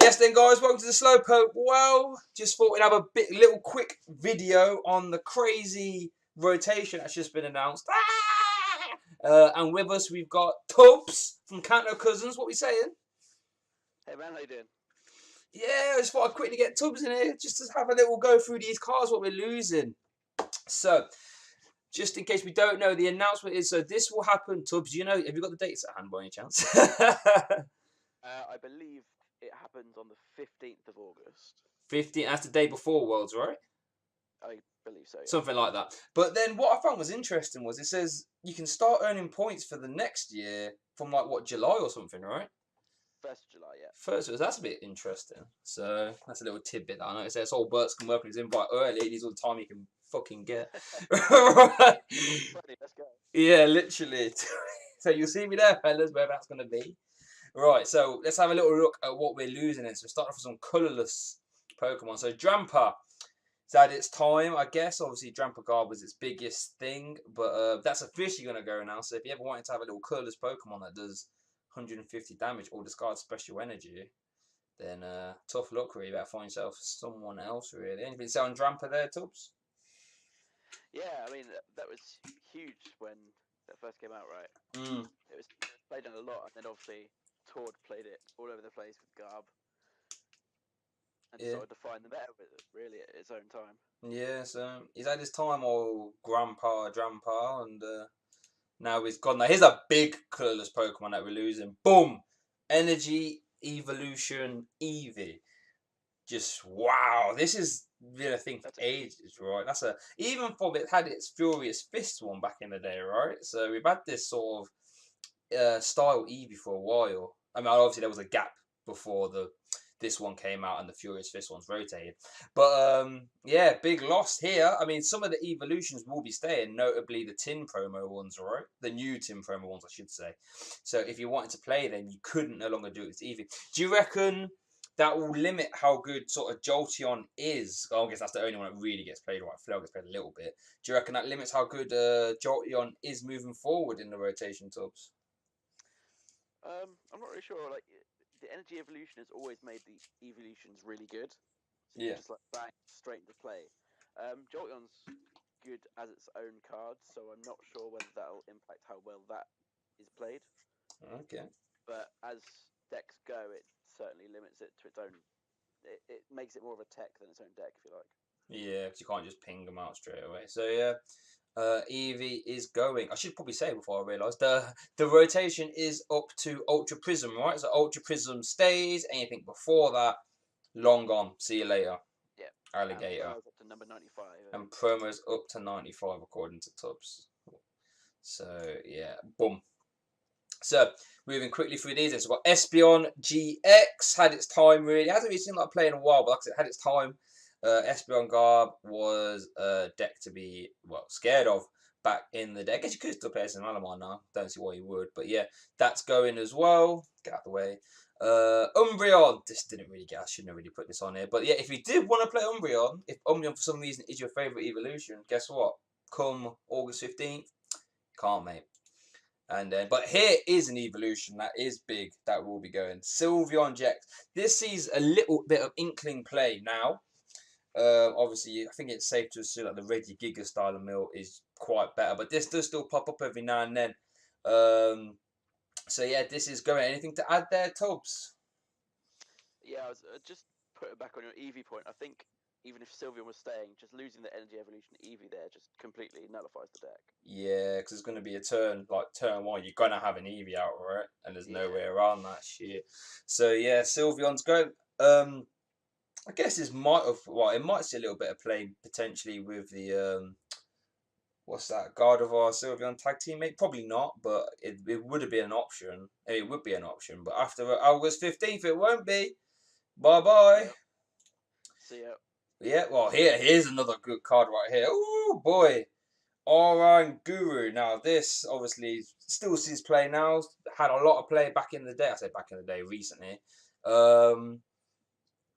Yes then guys, welcome to the Slowpoke. Well, just thought we'd have a little quick video on the crazy rotation that's just been announced. And with us we've got Tubbs from Canto Cousins. What we saying? Hey man, how you doing? Yeah, I just thought I'd quickly get Tubbs in here just to have a little go through these cards, what we're losing. So, just in case we don't know, the announcement is, so this will happen, Tubbs, have you got the dates at hand by any chance? I believe it happens on the 15th of August. 15th, that's the day before Worlds, right? I believe so, yeah. Something like that. But then what I found was interesting was it says you can start earning points for the next year from like what, July or something, right? 1st of July, yeah. First, that's a bit interesting. So that's a little tidbit that I know. It says all Bert's can work on his invite early. He's all the time he can fucking get. Right. Let's go. Yeah, literally. So you'll see me there, fellas, where that's going to be. Right, so let's have a little look at what we're losing in. So we start off with some colourless Pokemon. So Drampa. It's had its time, I guess. Obviously, Drampagard was its biggest thing, but that's officially going to go now. So if you ever wanted to have a little colourless Pokemon that does 150 damage or discards special energy, then tough luck, really. You better find yourself someone else, really. Anything to say on Drampa there, Tubbs? Yeah, I mean, that was huge when that first came out, right? It was played on a lot, and then obviously Tord played it all over the place with Garb. And decided to find the meta with it, really, at its own time. Yeah, so he's had his time, old Drampa, and now he's gone. Now here's a big colourless Pokemon that we're losing. Boom! Energy Evolution Eevee. Just wow! This is been a thing for ages, right? That's even from it had its Furious Fist one back in the day, right? So we've had this sort of style Eevee for a while. I mean, obviously there was a gap before this one came out and the Furious Fist one's rotated. But yeah, big loss here. I mean, some of the evolutions will be staying, notably the tin promo ones, right? The new tin promo ones, I should say. So if you wanted to play them, you couldn't no longer do it with Eevee. Do you reckon that will limit how good sort of Jolteon is? I guess that's the only one that really gets played, right? Flail gets played a little bit. Do you reckon that limits how good Jolteon is moving forward in the rotation, Tubbs? I'm not really sure. Like, the energy evolution has always made the evolutions really good. So yeah. Just like bang straight into play. Jolteon's good as its own card, so I'm not sure whether that'll impact how well that is played. Okay. But as decks go, it certainly limits it to its own. It makes it more of a tech than its own deck, if you like. Yeah, because you can't just ping them out straight away. So yeah, Eevee is going. I should probably say before I realise the rotation is up to Ultra Prism, right? So Ultra Prism stays. Anything before that, long gone. See you later. Yeah. Alligator. And promo's up to number 95. And promo's up to 95 according to Tubbs. So yeah, boom. So moving quickly through these, so we've got Espeon GX had its time really. It hasn't really seemed like playing in a while, but like I said, it had its time. Espeon Garb was a deck to be scared of back in the day. I guess you could still play as an Malamar now. Don't see why you would, but yeah, that's going as well. Get out of the way. Umbreon. This didn't really get. I shouldn't have really put this on here, but yeah, if you did want to play Umbreon, if Umbreon for some reason is your favorite evolution, guess what? Come August 15th, can't, mate. And then, but here is an evolution that is big that will be going. Sylveon GX. This sees a little bit of inkling play now. Obviously, I think it's safe to assume that the Reggie Giga style of mill is quite better, but this does still pop up every now and then. So yeah, this is going. Anything to add there, Tubbs? Yeah, I was just put it back on your Eevee point. I think even if Sylveon was staying, just losing the energy evolution Eevee there just completely nullifies the deck. Yeah, because it's going to be a turn, like turn one, you're going to have an Eevee out, right? And there's no way around that shit. So yeah, Sylveon's going. I guess it might see a little bit of play potentially with the what's that, Gardevoir Sylveon tag teammate? Probably not, but it would have been an option. It would be an option, but after August 15th, it won't be. Bye bye. Yep. See ya. Yeah, well, here's another good card right here. Ooh, boy. Oranguru. Now, this obviously still sees play now. Had a lot of play back in the day. I say back in the day, recently.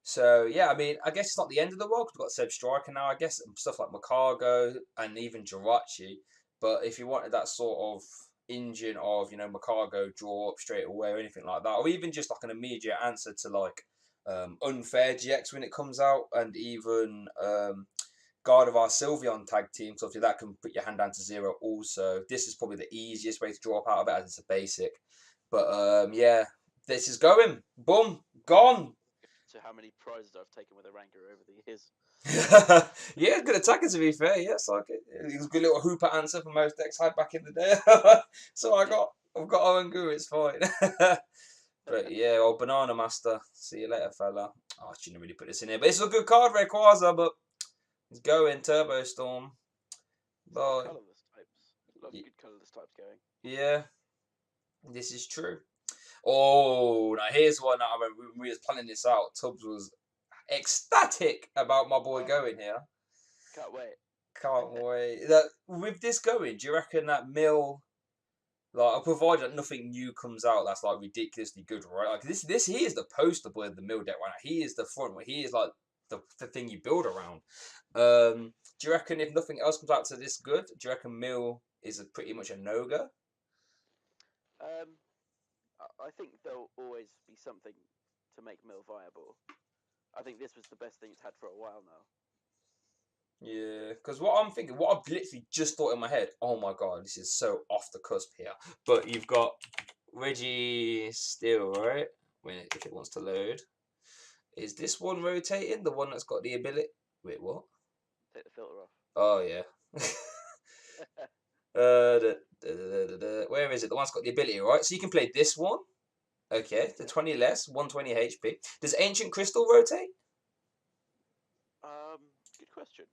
So, yeah, I mean, I guess it's not the end of the world because we've got Zebstrika now, I guess, and stuff like Macargo and even Jirachi. But if you wanted that sort of engine of, Macargo draw up straight away or anything like that, or even just like an immediate answer to like Unfair GX when it comes out, and even Gardevoir Sylveon tag team. So obviously that can put your hand down to 0 also. This is probably the easiest way to draw up out of it, as it's a basic. But yeah, this is going. Boom, gone. So how many prizes I've taken with a Ranger over the years. Yeah, good attacker to be fair. Yes, like it. It was a good little hooper answer for most decks I had back in the day. So I've got Owengu, it's fine. But yeah, old Banana Master. See you later, fella. Oh, I shouldn't really put this in here. But it's a good card, Rayquaza, but it's going. Turbo Storm. Bye. Colourless types. A lot of good colourless types going. Yeah, this is true. Oh, now here's one that I remember when we was planning this out. Tubbs was ecstatic about my boy going here. Can't wait. Can't wait. With this going, do you reckon that Mill, like, provided that nothing new comes out that's like ridiculously good, right? Like this he is the poster boy of the Mill deck right now. He is the front one. He is like the thing you build around. Do you reckon if nothing else comes out to this good, do you reckon Mill is pretty much a no-go? I think there'll always be something to make Mill viable. I think this was the best thing it's had for a while now. Yeah, because what I'm thinking, what I've literally just thought in my head, oh my god, this is so off the cusp here. But you've got Registeel, right? If it wants to load. Is this one rotating? The one that's got the ability? Wait, what? Take the filter off. Oh, yeah. Where is it? The one's got the ability, right? So you can play this one. Okay, the 20 less, 120 HP. Does Ancient Crystal rotate? Good question.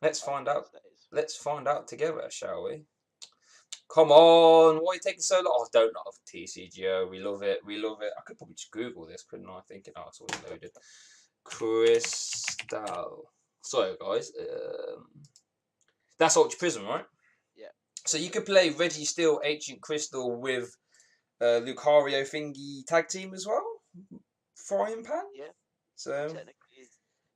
Let's find out. Let's find out together, shall we? Come on, why are you taking so long? Oh, don't not TCGO. We love it. We love it. I could probably just Google this, couldn't I? Thinking, oh, it's already loaded. Crystal. Sorry, guys. That's Ultra Prism, right? Yeah. So you could play Registeel, Ancient Crystal with Lucario Thingy tag team as well? Frying pan? Yeah. So technically, it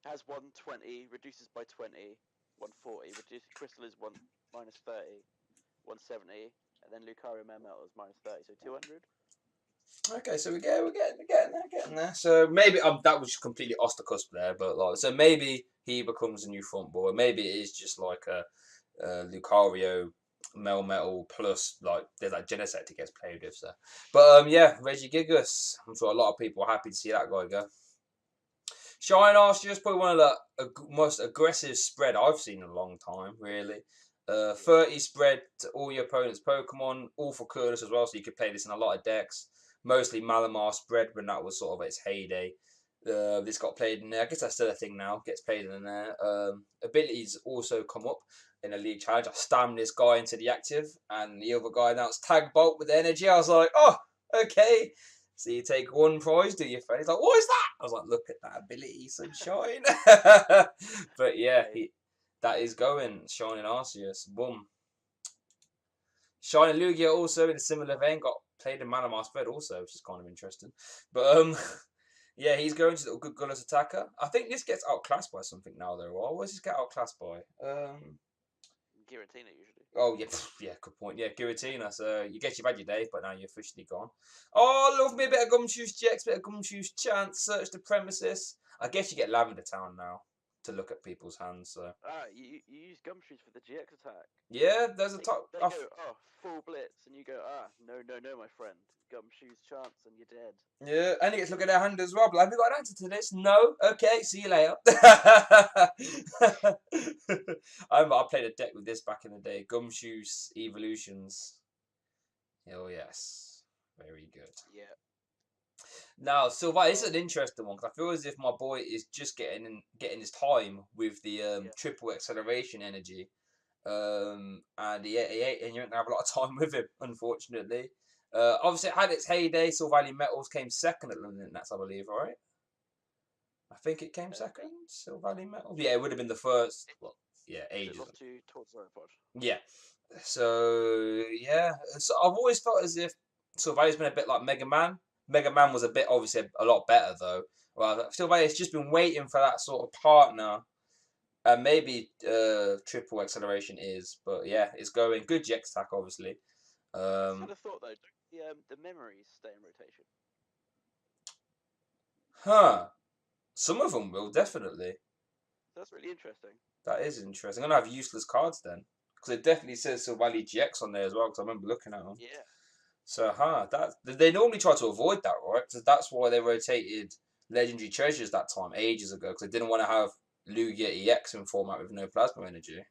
has 120, reduces by 20, 140. Crystal is minus 30, 170, and then Lucario Metal is minus 30, so 200. Okay, so we're getting there. So maybe that was just completely off the cusp there, but like, so maybe he becomes a new front boy. Maybe it is just like a Lucario Metal plus like there's that Genesect he gets played with. So, but yeah, Regigigas. I'm sure a lot of people are happy to see that guy go. Shine Arceus is probably one of the most aggressive spread I've seen in a long time, really. 30 spread to all your opponent's Pokemon, all for coolness as well, so you could play this in a lot of decks. Mostly Malamar spread when that was sort of its heyday. This got played in there. I guess that's still a thing now. Gets played in there. Abilities also come up in a league challenge. I stammed this guy into the active, and the other guy announced Tag Bolt with energy. I was like, oh, okay. So you take one prize, do your friend? He's like, what is that? I was like, look at that ability, sunshine. But yeah, that is going. Shining Arceus. Boom. Shining Lugia also in a similar vein got played in Malamar spread also, which is kind of interesting. But yeah, he's going to the good Gullus attacker. I think this gets outclassed by something now though. What does this get outclassed by? Giratina usually. Oh yeah, yeah, good point. Yeah, Giratina. So you guess you've had your day, but now you're officially gone. Oh, love me a bit of Gumshoe's GX, bit of Gumshoe's Chance, search the premises. I guess you get Lavender Town now to look at people's hands. So you use Gumshoes for the GX attack. yeah, there's a top. They go, full blitz, and you go, no, my friend, Gumshoe's Chance, and you're dead. Yeah, and you get to look at their hand as well. But have you got an answer to this? No. Okay, see you later. I played a deck with this back in the day. Gumshoe's Evolutions. Oh yes, very good. Yeah. Now, Sylvia, this is an interesting one because I feel as if my boy is just getting his time with the triple acceleration energy, and and you ain't gonna have a lot of time with him, unfortunately. Obviously, it had its heyday. Sylvania Metals came second at London Nats, I believe, right? I think it came second. Sylvania Metals. Yeah, it would have been the first. Well, yeah, ages. Towards Zypod. Yeah. So yeah, so I've always felt as if Sylvania's been a bit like Mega Man. Mega Man was obviously a lot better though. Well, Sylvania's just been waiting for that sort of partner. And maybe triple acceleration is, but yeah, it's going good. GX attack, obviously. I had a thought though. The memories stay in rotation. Huh. Some of them will, definitely. That's really interesting. That is interesting. I'm going to have useless cards then. Because it definitely says Silvally GX on there as well, because I remember looking at them. Yeah. So, they normally try to avoid that, right? So that's why they rotated Legendary Treasures that time, ages ago, because they didn't want to have Lugia EX in format with no Plasma Energy.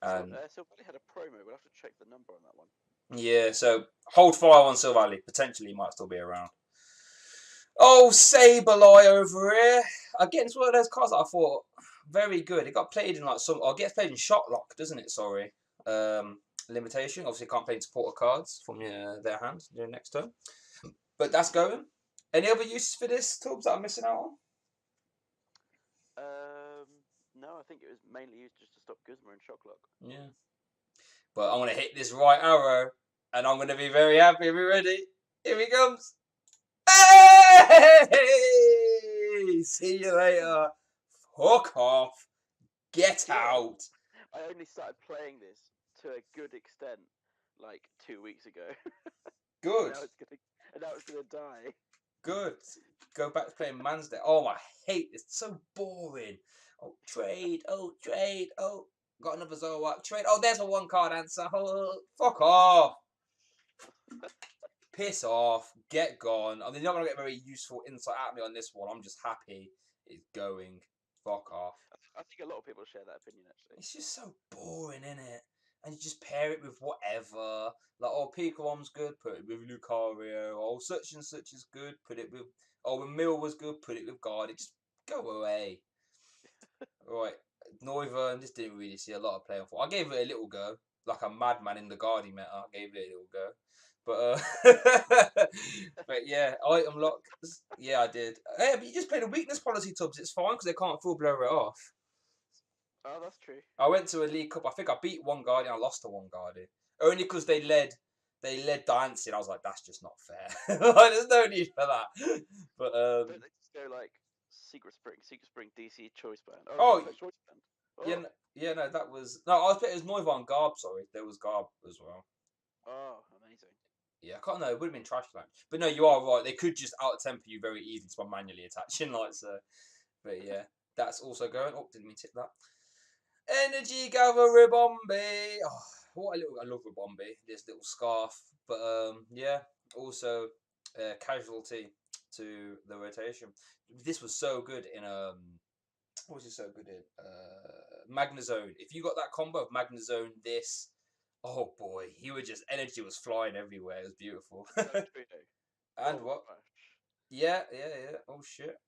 And Silvally had a promo. We'll have to check the number on that one. yeah, so hold fire on Silvally. Potentially might still be around. Oh, Sableye over here. Again, it's one of those cards that I thought very good. It got played in like gets played in Shotlock, doesn't it? Sorry. Limitation. Obviously, can't play in supporter cards from their hand during next turn. But that's going. Any other uses for this, Tubbs, that I'm missing out on? No, I think it was mainly used just to stop Guzma and Shocklock. Yeah. But I'm going to hit this right arrow, and I'm going to be very happy. Are we ready? Here he comes. Hey! See you later. Fuck off. Get out. I only started playing this to a good extent like 2 weeks ago. Good. Now it's gonna die. Good. Go back to playing Mansday. Oh, I hate this. It's so boring. Oh, trade. Oh, trade. Oh, got another Zoroark. Trade. Oh, there's a one card answer. Oh, fuck off. Piss off. Get gone. I mean, you're not going to get very useful insight at me on this one. I'm just happy it's going. Fuck off. I think a lot of people share that opinion, actually. It's just so boring, isn't it? And you just pair it with whatever. Like, oh, Picom's good, put it with Lucario. Oh, such and such is good, put it with... Oh, when Mill was good, put it with Guardian. Just go away. Right, Noivern, just didn't really see a lot of play for. I gave it a little go. Like a madman in the Guardian meta. I gave it a little go. But, but yeah, item lock. Yeah, I did. Yeah, but you just played a weakness policy, Tubbs. It's fine because they can't full blow it off. Oh, that's true. I went to a League Cup. I think I beat one Guardian. I lost to one Guardian. Only because they led dancing. I was like, that's just not fair. Like, there's no need for that. But Don't they just go like Secret Spring, DC Choice Band? Choice Band. Oh. Yeah, no, that was no. I was it was Noivern Garb. Sorry, there was Garb as well. Oh, amazing. Yeah, I can't know. It would have been trash land. But no, you are right. They could just out temper you very easily by manually attaching, like so. But yeah, that's also going. Oh, didn't mean to hit that. Energy Gather Ribombee. Oh, I love Ribombee. This little scarf. But yeah, also casualty to the rotation. This was so good in what was it so good in? Magnezone. If you got that combo of Magnezone, this, oh boy, energy was flying everywhere. It was beautiful. And what? Yeah. Oh shit.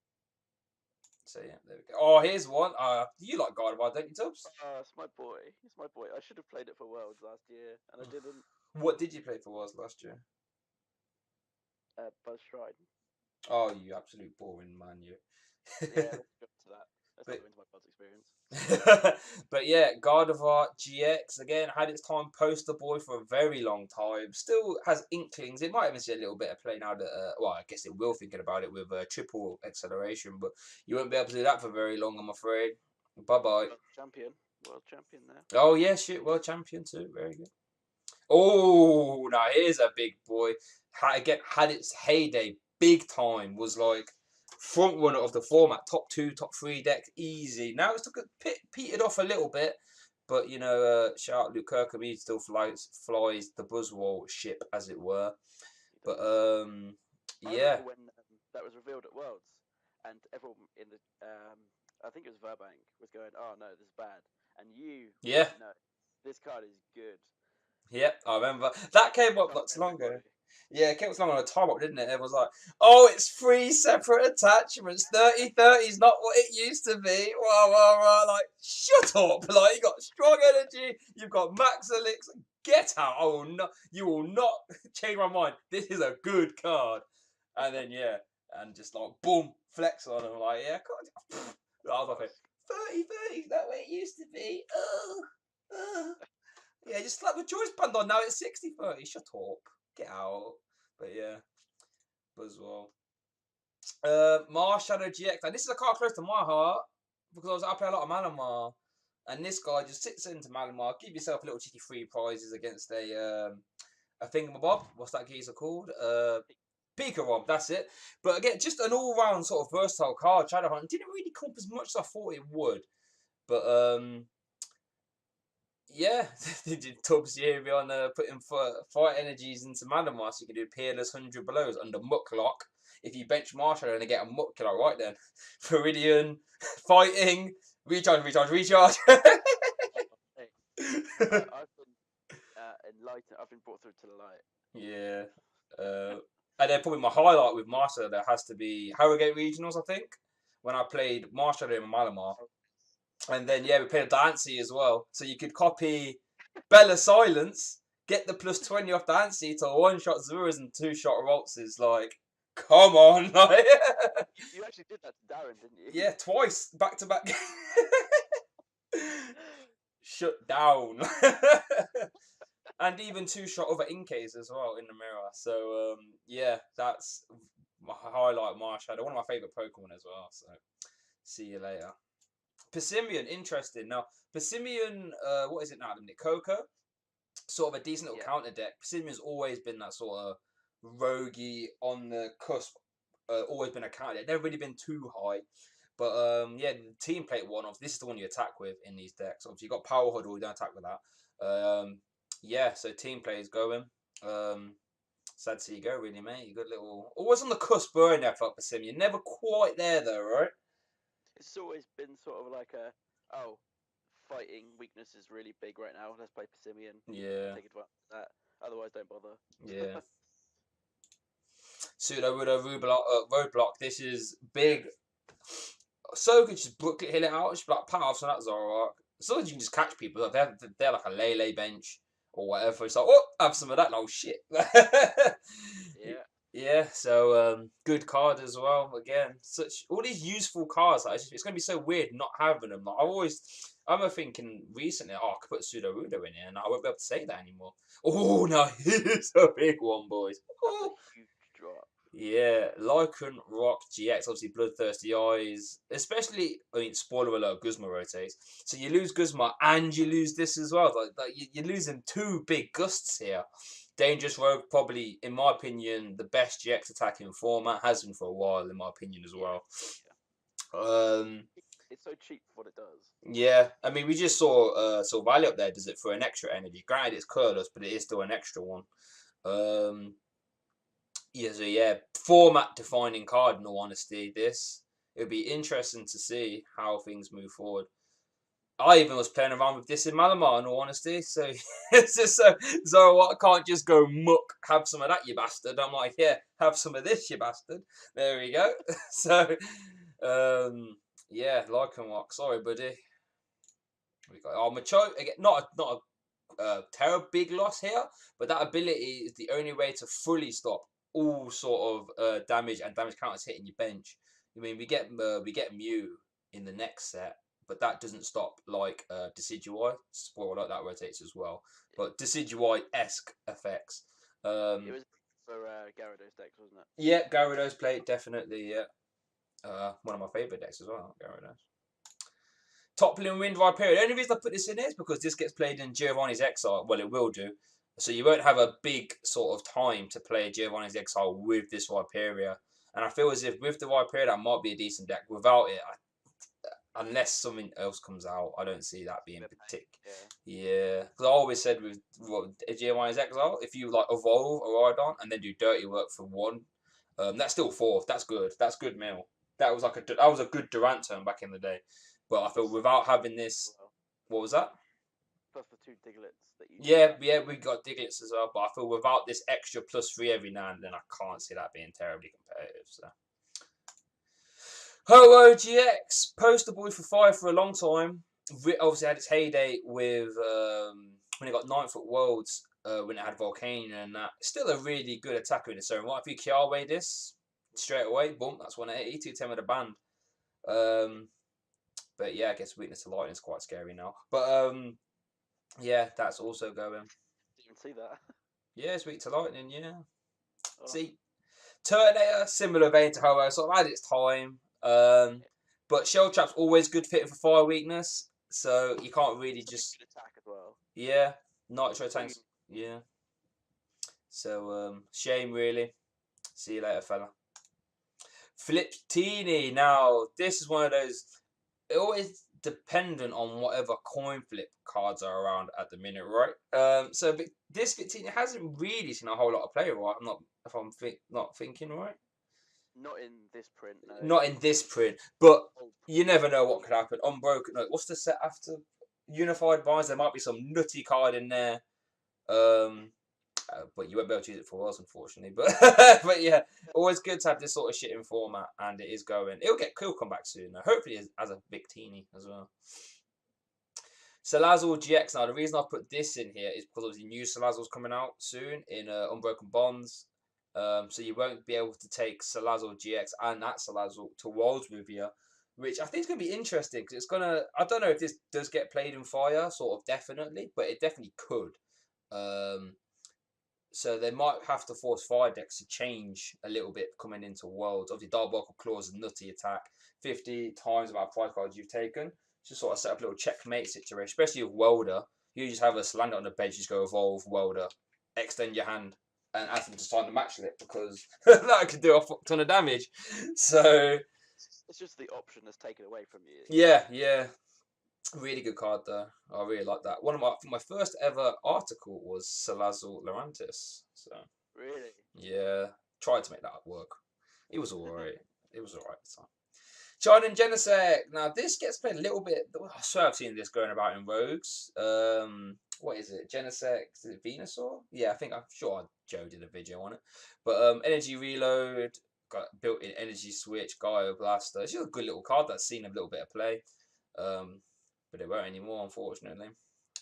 So yeah, there we go. Oh, here's one. You like Gardevoir, don't you, Tubbs? It's my boy. It's my boy. I should have played it for Worlds last year, and I didn't. What did you play for Worlds last year? Buzzstride. Oh, you absolute boring man, you. Yeah, let's go to that. Let's not go into my Buzz experience. But yeah, Gardevoir GX again had its time poster boy for a very long time. Still has inklings. It might even see a little bit of play now that. Well, I guess it will thinking about it with triple acceleration, but you won't be able to do that for very long, I'm afraid. Bye bye. World champion now. Oh yeah, shit, world champion too. Very good. Oh, now here's a big boy. Had its heyday, big time. Was like front runner of the format, top 2, top 3 deck, easy. Now it's petered off a little bit, but you know, shout out Luke Kirkham, he still flies the Buzzwole ship, as it were. But yeah. When that was revealed at Worlds, and everyone in the I think it was Verbank was going, "Oh no, this is bad," and you, no, this card is good. Yep, I remember that came up not too long ago. Yeah, it came up long on a time up, didn't it? It was like, oh, it's 3 separate attachments. 30-30 is not what it used to be. Rah. Like, shut up. Like, you got strong energy. You've got max elixir. Get out. You will not change my mind. This is a good card. And then, yeah, and just like, boom, flex on them. Like, yeah, I was like, 30-30 is not what it used to be. Yeah, just slap the choice band on. Now it's 60-30. Shut up. Get out. But yeah, Buzzwole. Marshadow GX. And this is a card close to my heart because I play a lot of Malamar. And this guy just sits into Malamar. Give yourself a little cheeky free prizes against a thingamabob. What's that geezer called? Pika Rob, that's it. But again, just an all-round sort of versatile card. Shadowhunt didn't really come up as much as I thought it would. But yeah, Tubbs here on putting fight energies into Malamar, so you can do peerless 100 blows under Mucklock. If you bench Marshall and get a Mucklock, right then, Viridian, fighting, recharge. Hey, I've been brought through to the light. Yeah. And then probably my highlight with Marshall there has to be Harrogate Regionals, I think, when I played Marshall in Malamar. And then, yeah, we played a Dancy as well. So you could copy Bella Silence, get the plus 20 off Dancy to one-shot Zuras and two-shot Roltzes. Like, come on. Like, You actually did that to Darren, didn't you? yeah, twice, back-to-back. Shut down. And even two-shot other Inkays as well in the mirror. So, yeah, that's my highlight of Marshadow. One of my favourite Pokemon as well. So, see you later. Persimmon, interesting. Now, Persimmon, what is it now? Nick Coca, sort of a decent little counter deck. Persimmon's always been that sort of roguey on the cusp. Always been a counter deck. Never really been too high. But yeah, the team plate one off. This is the one you attack with in these decks. Obviously, you got Power Huddle, you don't attack with that. Yeah, so team play is going. Sad to see you go, really, mate. You got little. Always on the cusp, burn there for Persimmon. Never quite there though, right? It's always been sort of like fighting weakness is really big right now. Let's play Persimmon. Yeah. Take advantage of that. Otherwise, don't bother. Yeah. Pseudo Roadblock. This is big. So good, just booklet hit it out. Just like power off, so that's Zoroark. As long as you can just catch people, they're like a Lele bench or whatever. It's like, oh, have some of that. Oh shit. Yeah. Yeah, so good card as well. Again, such all these useful cards. Like, it's going to be so weird not having them. Like, I'm thinking recently, I could put Sudowoodo in here, and I won't be able to say that anymore. Oh no, here's a big one, boys. Oh. Huge drop. Yeah, Lycan Rock GX, obviously Bloodthirsty Eyes, especially, I mean, spoiler alert, Guzma rotates. So you lose Guzma and you lose this as well. Like you're losing two big gusts here. Dangerous Rogue, probably, in my opinion, the best GX attacking format. Has been for a while, in my opinion, as well. Yeah. It's so cheap for what it does. Yeah, I mean, we just saw Valley up there does it for an extra energy. Granted, it's colorless, but it is still an extra one. Yeah, so yeah, format defining card. In all honesty, it would be interesting to see how things move forward. I even was playing around with this in Malamar, in all honesty. So it's just so I can't just go muck. Have some of that, you bastard. I'm like, yeah, have some of this, you bastard. There we go. So, yeah, Lycan Rock. Sorry, buddy. We got Macho again. Not a terrible big loss here, but that ability is the only way to fully stop all sort of damage and damage counters hitting your bench. I mean, we get Mew in the next set, but that doesn't stop like Decidueye. Spoiler alert, that rotates as well. But Decidueye-esque effects. It was for Gyarados decks, wasn't it? Yeah, Gyarados plate definitely. Yeah, one of my favorite decks as well, Gyarados. Toppling Wind Rhyperior. The only reason I put this in is because this gets played in Giovanni's Exile. Well, it will do. So you won't have a big sort of time to play Giovanni's Exile with this Rhyperior. And I feel as if with the Rhyperior, that might be a decent deck. Without it, unless something else comes out, I don't see that being particular. Yeah. Because I always said with Giovanni's Exile, if you like evolve a Rhydon and then do dirty work for one, that's still fourth. That's good. That's good mill. That was a good Durant turn back in the day. But I feel without having this, what was that? Plus the two Diglets that you. Yeah, we got Diglets as well. But I feel without this extra +3 every now and then, I can't see that being terribly competitive. So, Ho-Oh GX, poster boy for fire for a long time. Obviously had its heyday with when it got 9th at Worlds when it had Volcania and that. Still a really good attacker in its own right. If you Kiawe this straight away, boom, that's 180, 210 with a band. But yeah, I guess weakness to lightning is quite scary now. But yeah, that's also going. Didn't even see that. Yeah, it's weak to lightning. Yeah. Oh. See, Turtonator, similar vein to Ho-Oh, sort of had its time. But Shell Trap's always good fitting for fire weakness, so you can't really just good attack as well. Yeah, Nitro tanks. Yeah. So shame really. See you later, fella. Fliptini. Now, this is one of those. It always dependent on whatever coin flip cards are around at the minute, right? So this Fliptini hasn't really seen a whole lot of play, right? I'm not, if I'm not thinking right. Not in this print, no. Not in this print, but you never know what could happen. Unbroken. No, what's the set after Unified Binds? There might be some nutty card in there. But you won't be able to use it for us, unfortunately. But but yeah, always good to have this sort of shit in format, and it is going. It'll come back soon. Hopefully, as a Victini as well. Salazzle GX. Now, the reason I put this in here is because obviously new Salazzle's coming out soon in Unbroken Bonds. So you won't be able to take Salazzle GX and that Salazzle to Worlds with you, which I think is going to be interesting because it's going to. I don't know if this does get played in Fire, sort of definitely, but it definitely could. So they might have to force Fire decks to change a little bit coming into Worlds. Obviously, Diabolical Claw is a nutty attack. 50 times about 5 cards you've taken. Just sort of set up a little checkmate situation, especially with Welder. You just have a Slander on the bench, just go Evolve, Welder, extend your hand, and ask them to sign the match slip because that could do a fuck ton of damage. So it's just the option that's taken away from you. Yeah. Really good card though. I really like that. My first ever article was Salazzle Lurantis. So really, yeah, tried to make that work. It was alright. It was alright at the time. China and Genesect. Now this gets played a little bit. I swear I've seen this going about in Rogues. What is it? Genesect? Is it Venusaur? Yeah, I'm sure Joe did a video on it. But Energy Reload, got built-in Energy Switch, Gaio Blaster. It's just a good little card that's seen a little bit of play. But it won't anymore, unfortunately.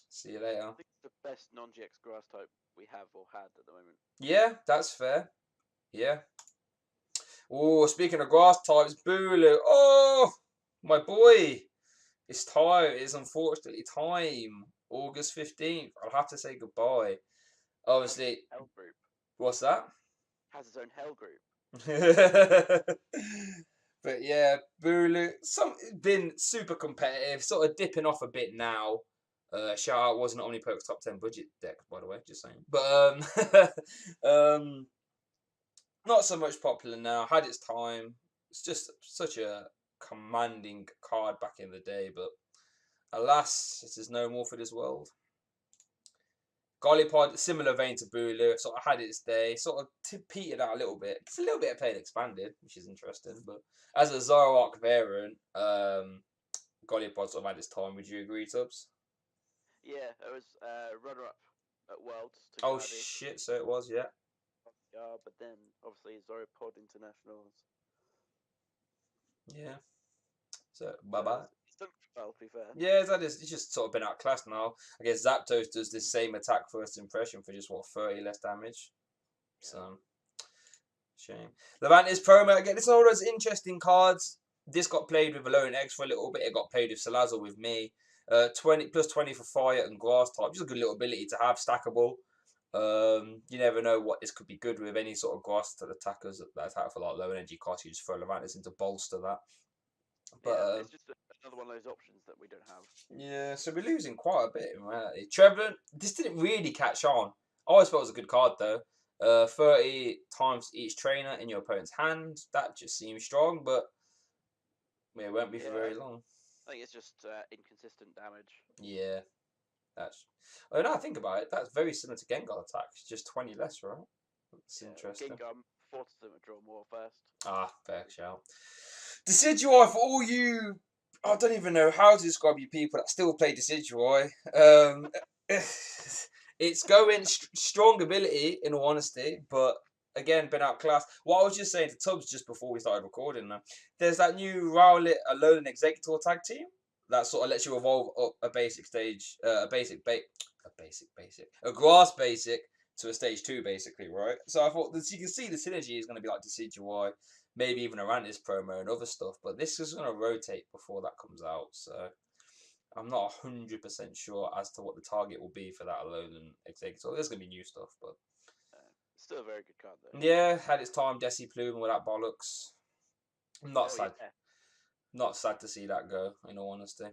See you later. I think it's the best non-GX grass type we have or had at the moment. Yeah, that's fair. Yeah. Oh, speaking of grass types, Bulu. Oh, my boy. It's time. It's unfortunately time. August 15th. I'll have to say goodbye. Obviously. Hell group. What's that? Has its own hell group. But yeah, Bulu. Been super competitive. Sort of dipping off a bit now. Shout out wasn't Omnipoke's top 10 budget deck, by the way, just saying. But not so much popular now. Had its time. It's just such a commanding card back in the day, but alas, it is no more for this world. Golipod, similar vein to Bulu, sort of had its day, sort of petered out a little bit. It's a little bit of play expanded, which is interesting, but as a Zoroark variant, Golipod sort of had its time. Would you agree, Tubbs? Yeah, it was runner-up at Worlds. Oh shit! So it was, yeah. But then obviously Zoropod Internationals. Yeah. So bye bye. It's done well, to be fair. Yeah, it's just sort of been outclassed now. I guess Zapdos does the same attack first impression for just 30 less damage. Yeah. So shame. Levantis promo again. It's all those interesting cards. This got played with Alone X for a little bit. It got played with Salazzle with me. 20 plus 20 for fire and grass type. Just a good little ability to have, stackable. You never know what this could be good with. Any sort of grass to attackers that attack for like low energy cost. You just throw Levantis in to bolster that. But yeah, it's just another one of those options that we don't have. Yeah, so we're losing quite a bit in reality. Trevor, this didn't really catch on. I always thought it was a good card though. 30 times each trainer in your opponent's hand. That just seems strong, but it won't be for very long. I think it's just inconsistent damage. Yeah, that's. Oh, now I think about it, that's very similar to Gengar attack. It's just 20 less, right? That's interesting. Gengar forces them to draw more first. Ah, fair shout. Decidueye for all you. I don't even know how to describe you people that still play Decidueye. It's going strong ability, in all honesty, but again, been outclassed. What I was just saying to Tubbs just before we started recording, there's that new Rowlet Alolan Executor tag team that sort of lets you evolve up a basic stage, a grass basic to a stage 2, basically, right? So I thought you can see the synergy is going to be like Decidueye, maybe even around this promo and other stuff, but this is going to rotate before that comes out, so I'm not 100% sure as to what the target will be for that Alolan Executor. There's going to be new stuff, but still a very good card though. Yeah, had its time, Desi Plume with that bollocks. I'm not sad. Yeah. Not sad to see that go, in all honesty.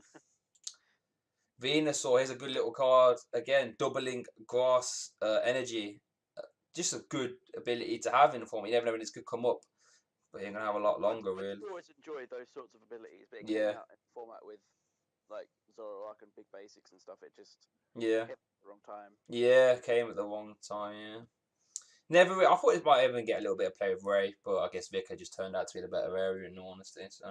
Venusaur, here's a good little card. Again, doubling grass energy just a good ability to have in the format. You never know when this could come up, but you're gonna have a lot longer, really. I always enjoyed those sorts of abilities, but it came Yeah, out in format with like Zoroark and big basics and stuff. It just yeah, hit at the wrong time. yeah. Came at the wrong time. Yeah. Never. I thought it might even get a little bit of play with Ray, but I guess Vicar just turned out to be the better area in all honesty. So.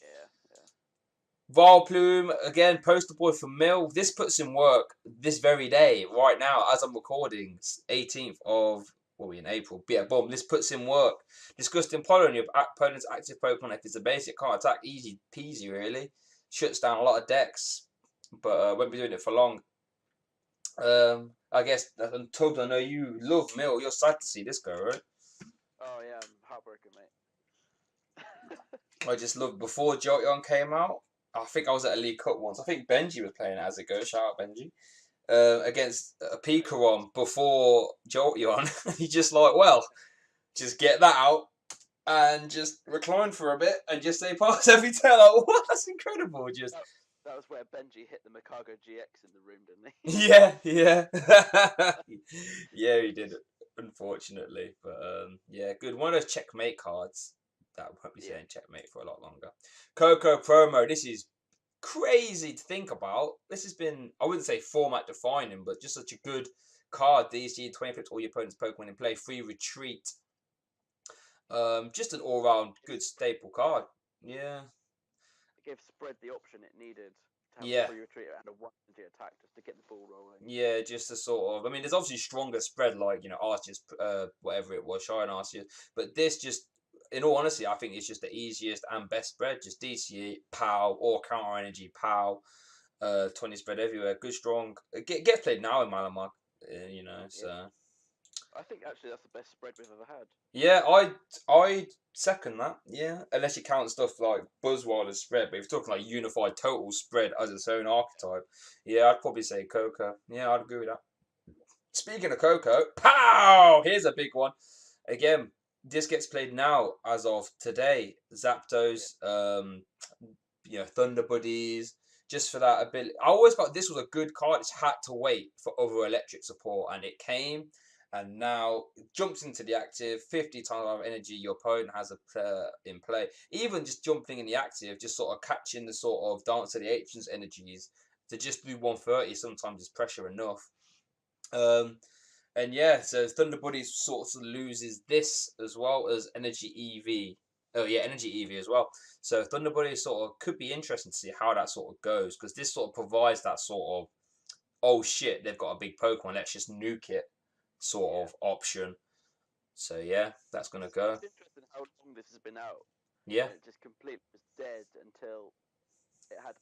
Yeah, yeah. Vileplume, again, poster boy for Mill. This puts in work this very day, right now, as I'm recording, 18th of, what are we in April? But yeah, boom, this puts in work. Disgusting pollen, your opponent's active Pokemon, if it's a basic, can't attack, easy peasy, really. Shuts down a lot of decks, but won't be doing it for long. I guess, and Tubbs, I know you love Mill. You're sad to see this go, right? Oh yeah, I'm heartbroken, mate. I just loved before Jolteon came out. I think I was at a League Cup once. I think Benji was playing it as it goes. Shout out Benji. Against a Pikarom before Jolteon. He just like, well, just get that out and just recline for a bit and just say pass every turn. Like, what? That's incredible. Just that was where Benji hit the Makago GX in the room, didn't he? yeah. Yeah, he did. Unfortunately, but yeah, good. One of those checkmate cards that won't be saying checkmate for a lot longer. Coco promo. This is crazy to think about. This has been, I wouldn't say format defining, but just such a good card. DC 20 flips all your opponent's Pokemon in play. Free retreat. Just an all round good staple card. Yeah. It gave Spread the option it needed to have Yeah. a free retreat and a 1 energy attack just to get the ball rolling. Yeah, just a sort of. I mean, there's obviously stronger spread like Arceus, whatever it was, Shine Arceus, but this just. In all honesty, I think it's just the easiest and best spread. Just DCE, POW, or counter energy, POW. 20 spread everywhere. Good, strong. Gets played now in Malamar, so. Yeah. I think actually that's the best spread we've ever had. Yeah, I second that. Yeah, unless you count stuff like Buzzwilder's spread, but if you're talking like unified total spread as its own archetype, yeah, I'd probably say Coco. Yeah, I'd agree with that. Speaking of Coco, pow! Here's a big one. Again, this gets played now as of today. Zapdos, Thunder Buddies, just for that ability. I always thought this was a good card. It's had to wait for other electric support, and it came, and now it jumps into the active. 50 times of energy your opponent has in play. Even just jumping in the active, just sort of catching the sort of Dance of the Ancients energies to just do 130 sometimes is pressure enough. And yeah, so Thunder Buddies sort of loses this as well as Energy EV. Oh yeah, Energy EV as well. So Thunder Buddies sort of could be interesting to see how that sort of goes, because this sort of provides that sort of, oh shit, they've got a big Pokemon, let's just nuke it sort of option. So yeah, that's gonna go. It's interesting how long this has been out. Yeah. And it just completely was dead until it had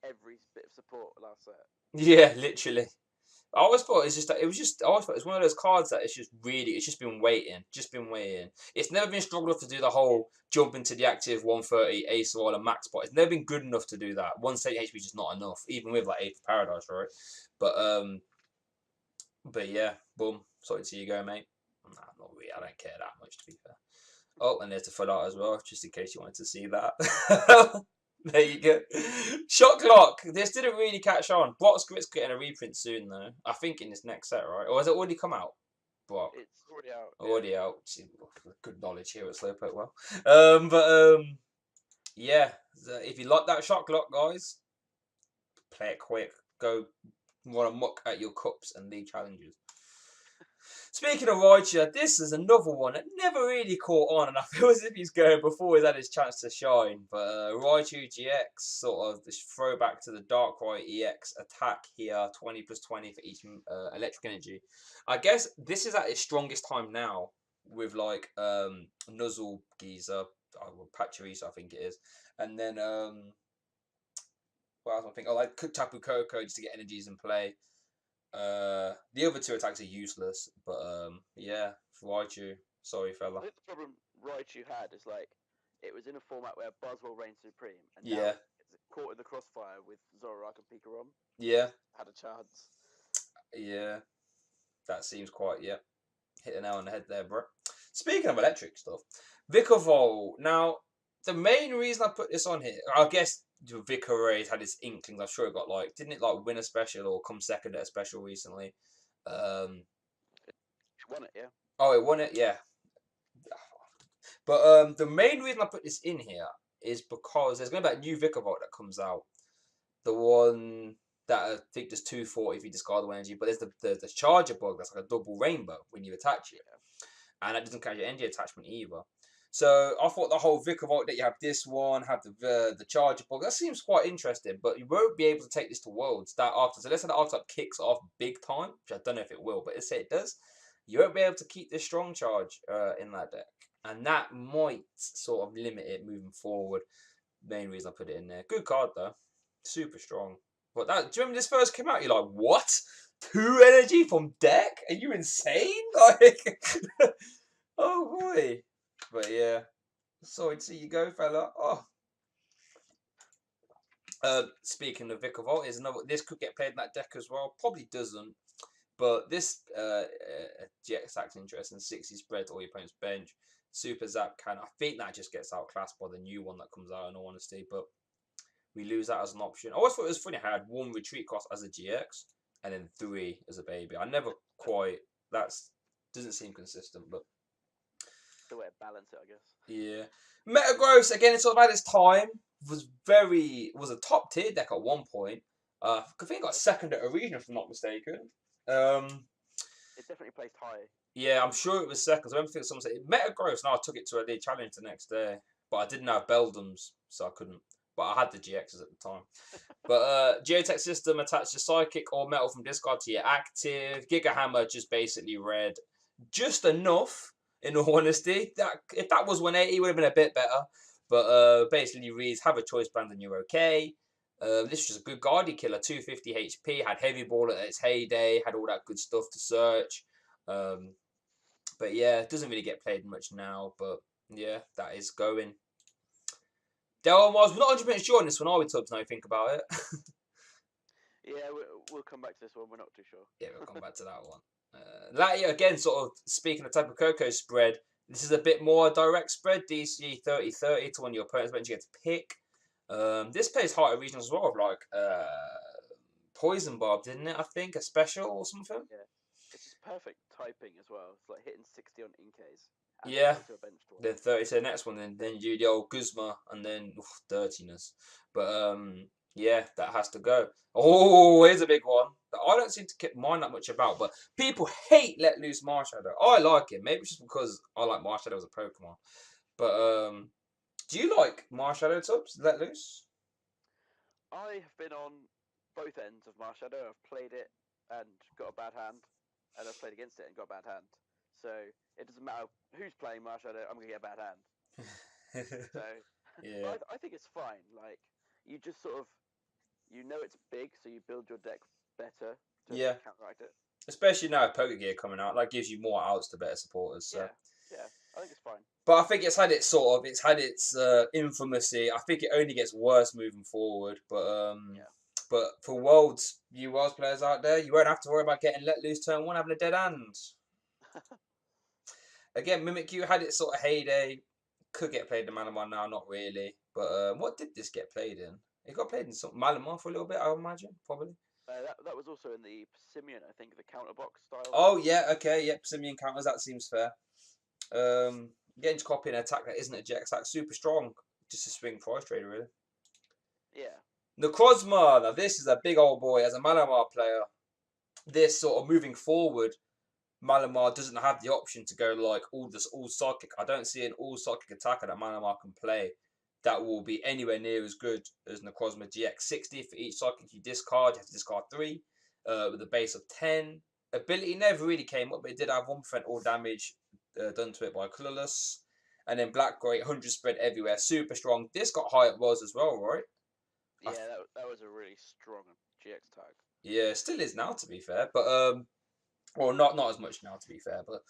every bit of support last set. Yeah, literally. I always thought I always thought it's one of those cards that it's just been waiting. It's never been strong enough to do the whole jump into the active 130 Ace Roll and Max spot. It's never been good enough to do that. 170 HP is just not enough, even with like Ace of Paradise, right? But yeah, boom. Sorry to see you go, mate. Nah, not really. I don't care that much, to be fair. Oh, and there's the full art as well, just in case you wanted to see that. There you go. Shocklock. This didn't really catch on. Brock Script's getting a reprint soon, though. I think in this next set, right? Or has it already come out? Brock. It's already out. Already out. Good knowledge here at Slowpoke. Well, yeah. If you like that Shocklock, guys, play it quick. Go run amok at your cups and league challenges. Speaking of Raichu, this is another one that never really caught on, and I feel as if he's going before he's had his chance to shine. But Raichu GX, sort of this throwback to the Darkrai EX attack here, 20 plus 20 for each electric energy. I guess this is at its strongest time now with like Nuzzle Geezer, Pachirisu I think it is, and then what else I think? Like Tapu Koko just to get energies in play. The other two attacks are useless, but yeah, Raichu. Sorry, fella. I think the problem Raichu had is like it was in a format where Buzzwole reigned supreme, and yeah, now it's caught in the crossfire with Zoroark and Pikarom. Yeah, had a chance. Yeah, that seems quite hit the nail on the head there, bro. Speaking of electric stuff, Vikavolt. Now, the main reason I put this on here, I guess. Vicarade had his inklings. I'm sure it got didn't it win a special or come second at a special recently? Won it, yeah. Oh, it won it, yeah. But the main reason I put this in here is because there's going to be a new Vikavolt that comes out. The one that I think does 240 if you discard one energy, but there's the charger bug that's like a double rainbow when you attach it, Yeah. and that doesn't carry your energy attachment either. So I thought the whole Vikavolt that you have this one, have the charger bug, that seems quite interesting, but you won't be able to take this to Worlds that after. So let's say the Archetype kicks off big time, which I don't know if it will, but let's say it does. You won't be able to keep this strong charge in that deck, and that might sort of limit it moving forward. Main reason I put it in there. Good card though, super strong. But that, do you remember this first came out? You're like, what? 2 energy from deck? Are you insane? Like, oh boy. But yeah, sorry to see you go, fella. Oh. Speaking of Vikavolt, is another. This could get played in that deck as well. Probably doesn't. But this GX acts interesting. 60 spread all your opponent's bench. Super Zap can. I think that just gets outclassed by the new one that comes out, in all honesty. But we lose that as an option. I always thought it was funny. I had 1 retreat cost as a GX and then 3 as a baby. I never quite. That's doesn't seem consistent, but The way to balance it, I guess. yeah. Metagross again. It's all about its time. Was a top tier deck at one point. I think it got second at a region, if I'm not mistaken. It definitely placed high. Yeah, I'm sure it was second. I remember thinking someone said Metagross. No, I took it to a league challenge the next day, but I didn't have Beldums, so I couldn't. But I had the GXs at the time. But Geotech system attaches Psychic or Metal from discard to your active. Giga Hammer just basically read just enough. In all honesty, that if that was 180, it would have been a bit better. But basically reads have a choice band and you're okay. This was a good Guardy killer, 250 HP, had heavy ball at its heyday, had all that good stuff to search. But yeah, it doesn't really get played much now. But yeah, that is going. Delon was, we're not 100% sure on this one, are we, Tubbs? Now you think about it. Yeah, we'll come back to this one. We're not too sure. Yeah, we'll come back to that one. Latia, again, sort of speaking of type of Coco spread, this is a bit more direct spread. DC 30-30 to one of your opponents bench you get to pick. This plays Heart of Region as well, of like Poison Barb, didn't it? I think a special or something. Yeah, it's just perfect typing as well. It's like hitting 60 on Inkays. Yeah. To a bench Then 30 to the next one, then you do the old Guzma and then dirtiness. But yeah, that has to go. Oh, here's a big one that I don't seem to mind that much about, but people hate Let Loose Marshadow. I like it. Maybe it's just because I like Marshadow as a Pokemon. But do you like Marshadow, Tubbs? Let Loose? I have been on both ends of Marshadow. I've played it and got a bad hand, and I've played against it and got a bad hand. So it doesn't matter who's playing Marshadow, I'm gonna get a bad hand. So yeah, I think it's fine. Like you just sort of, it's big, so you build your deck better to counteract it. Especially now with Pokegear coming out, that gives you more outs to better supporters. So. Yeah, I think it's fine. But I think it's had its infamousy. I think it only gets worse moving forward. But for Worlds, you Worlds players out there, you won't have to worry about getting let loose turn one, having a dead hand. Again, Mimikyu had its sort of heyday. Could get played in Malamar now, not really. But what did this get played in? It got played in some Malamar for a little bit, I would imagine, probably. That was also in the Simian, I think, the counterbox style. Oh yeah, okay, yep, Simian counters. That seems fair. Getting to copy an attack that isn't a jet attack, super strong. Just a swing price trader, really. Yeah. Necrozma. Now this is a big old boy. As a Malamar player, this sort of moving forward, Malamar doesn't have the option to go like all psychic. I don't see an all psychic attacker that Malamar can play that will be anywhere near as good as Necrozma GX. 60 for each psychic you discard. You have to discard 3 with a base of 10. Ability never really came up, but it did have 1% all damage done to it by Clueless. And then Black Great, 100 spread everywhere. Super strong. This got high at was as well, right? Yeah, that was a really strong GX tag. Yeah, still is now, to be fair. But, well, not as much now, to be fair. But,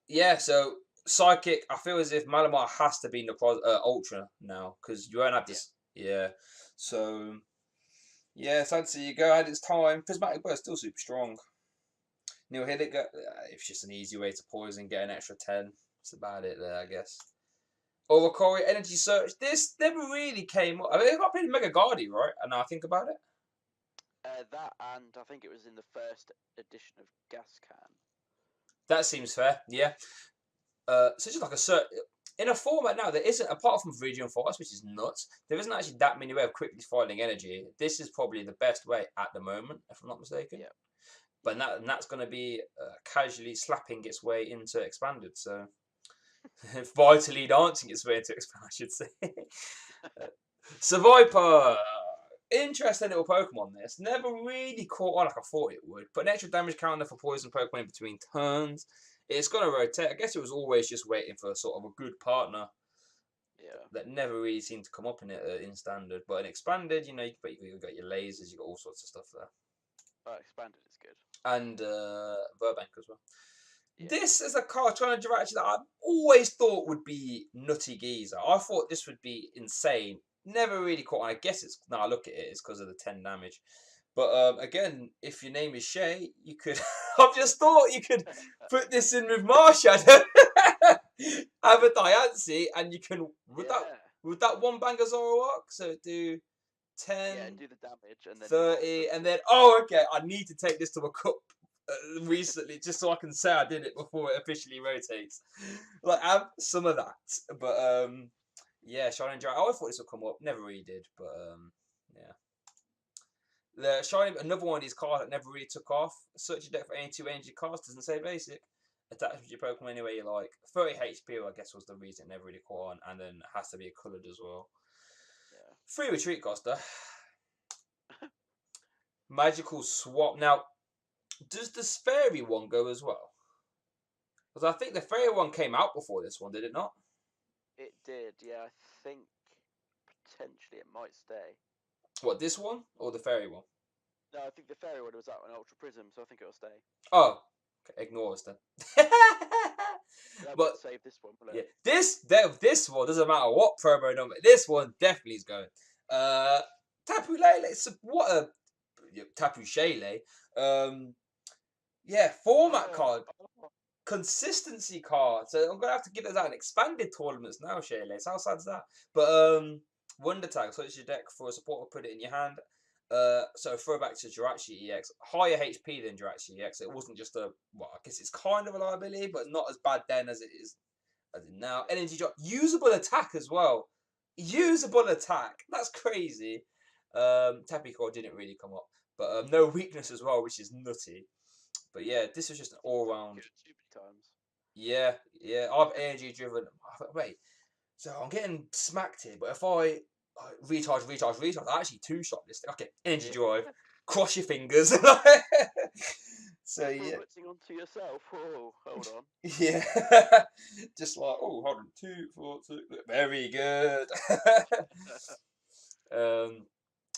yeah, so Psychic, I feel as if Malamar has to be Ultra now. Because you won't have this. Yeah. So, yeah, sad to see you go. Had its time. Prismatic Burst still super strong. Nihilika, it's just an easy way to poison, get an extra 10. That's about it there, I guess. Oricori, Energy Search. This never really came up. I mean, it got played in Mega Guardi, right? And now I think about it. That, and I think it was in the first edition of Gas Can. That seems fair. Yeah. So just like a certain in a format now, there isn't, apart from Viridian Forest, which is nuts, there isn't actually that many way of quickly finding energy. This is probably the best way at the moment, if I'm not mistaken. Yeah. But that's going to be casually slapping its way into expanded. So vitally dancing its way into expanded, I should say. Survivor! Interesting little Pokemon, this. Never really caught on like I thought it would. Put an extra damage counter for poison Pokemon in between turns. It's going to rotate. I guess it was always just waiting for sort of a good partner. Yeah. That never really seemed to come up in it in standard. But in expanded, you've got your lasers, you've got all sorts of stuff there. Expanded is good. And Burbank as well. Yeah. This is a card trying to direct that I always thought would be Nutty Geezer. I thought this would be insane. Never really caught on. I guess it's, now I look at it, it's because of the 10 damage. But again, if your name is Shay, you could. I've just thought you could put this in with Marshadow, have a Diancie, and you can with that one banger Zoroark. So do 10, Yeah, do the damage and then 30, and then okay, I need to take this to a cup recently just so I can say I did it before it officially rotates. Like have some of that, but yeah, Shining Dragon. I always thought this would come up, never really did, but yeah. The Shining, another one of these cards that never really took off. Search your deck for any 2 energy cards, doesn't say basic. Attach with your Pokemon any way you like. 30 HP, I guess, was the reason it never really caught on, and then it has to be coloured as well. Yeah. 3 retreat coster. Magical swap. Now, does the fairy one go as well? Because I think the fairy one came out before this one, did it not? It did, yeah. I think potentially it might stay. What, this one or the fairy one? No, I think the fairy one was out on Ultra Prism, so I think it'll stay. Oh, okay, ignore us then. But save this one. Yeah, this one doesn't matter what promo number. This one definitely is going. Tapu Lele. What a Tapu Shele. Yeah, format card. Consistency card. So I'm gonna have to give it out in expanded tournaments now, Shele. How sad's that? But Wonder Tag. So it's your deck for a supporter. Put it in your hand. So throwback to Jirachi EX. Higher HP than Jirachi EX. It wasn't just I guess it's kind of a liability, but not as bad then as it is as in now. Energy drop. Usable attack as well. Usable attack. That's crazy. Tapu Core didn't really come up. But no weakness as well, which is nutty. But yeah, this was just an all-round. Yeah. I've energy driven. Wait, so I'm getting smacked here. But if I recharge, I actually 2-shot this thing. Okay, energy drive. Cross your fingers. So yeah. Onto yourself. Oh, hold on. Yeah. Just like hold on. 2, 4, 2. Very good.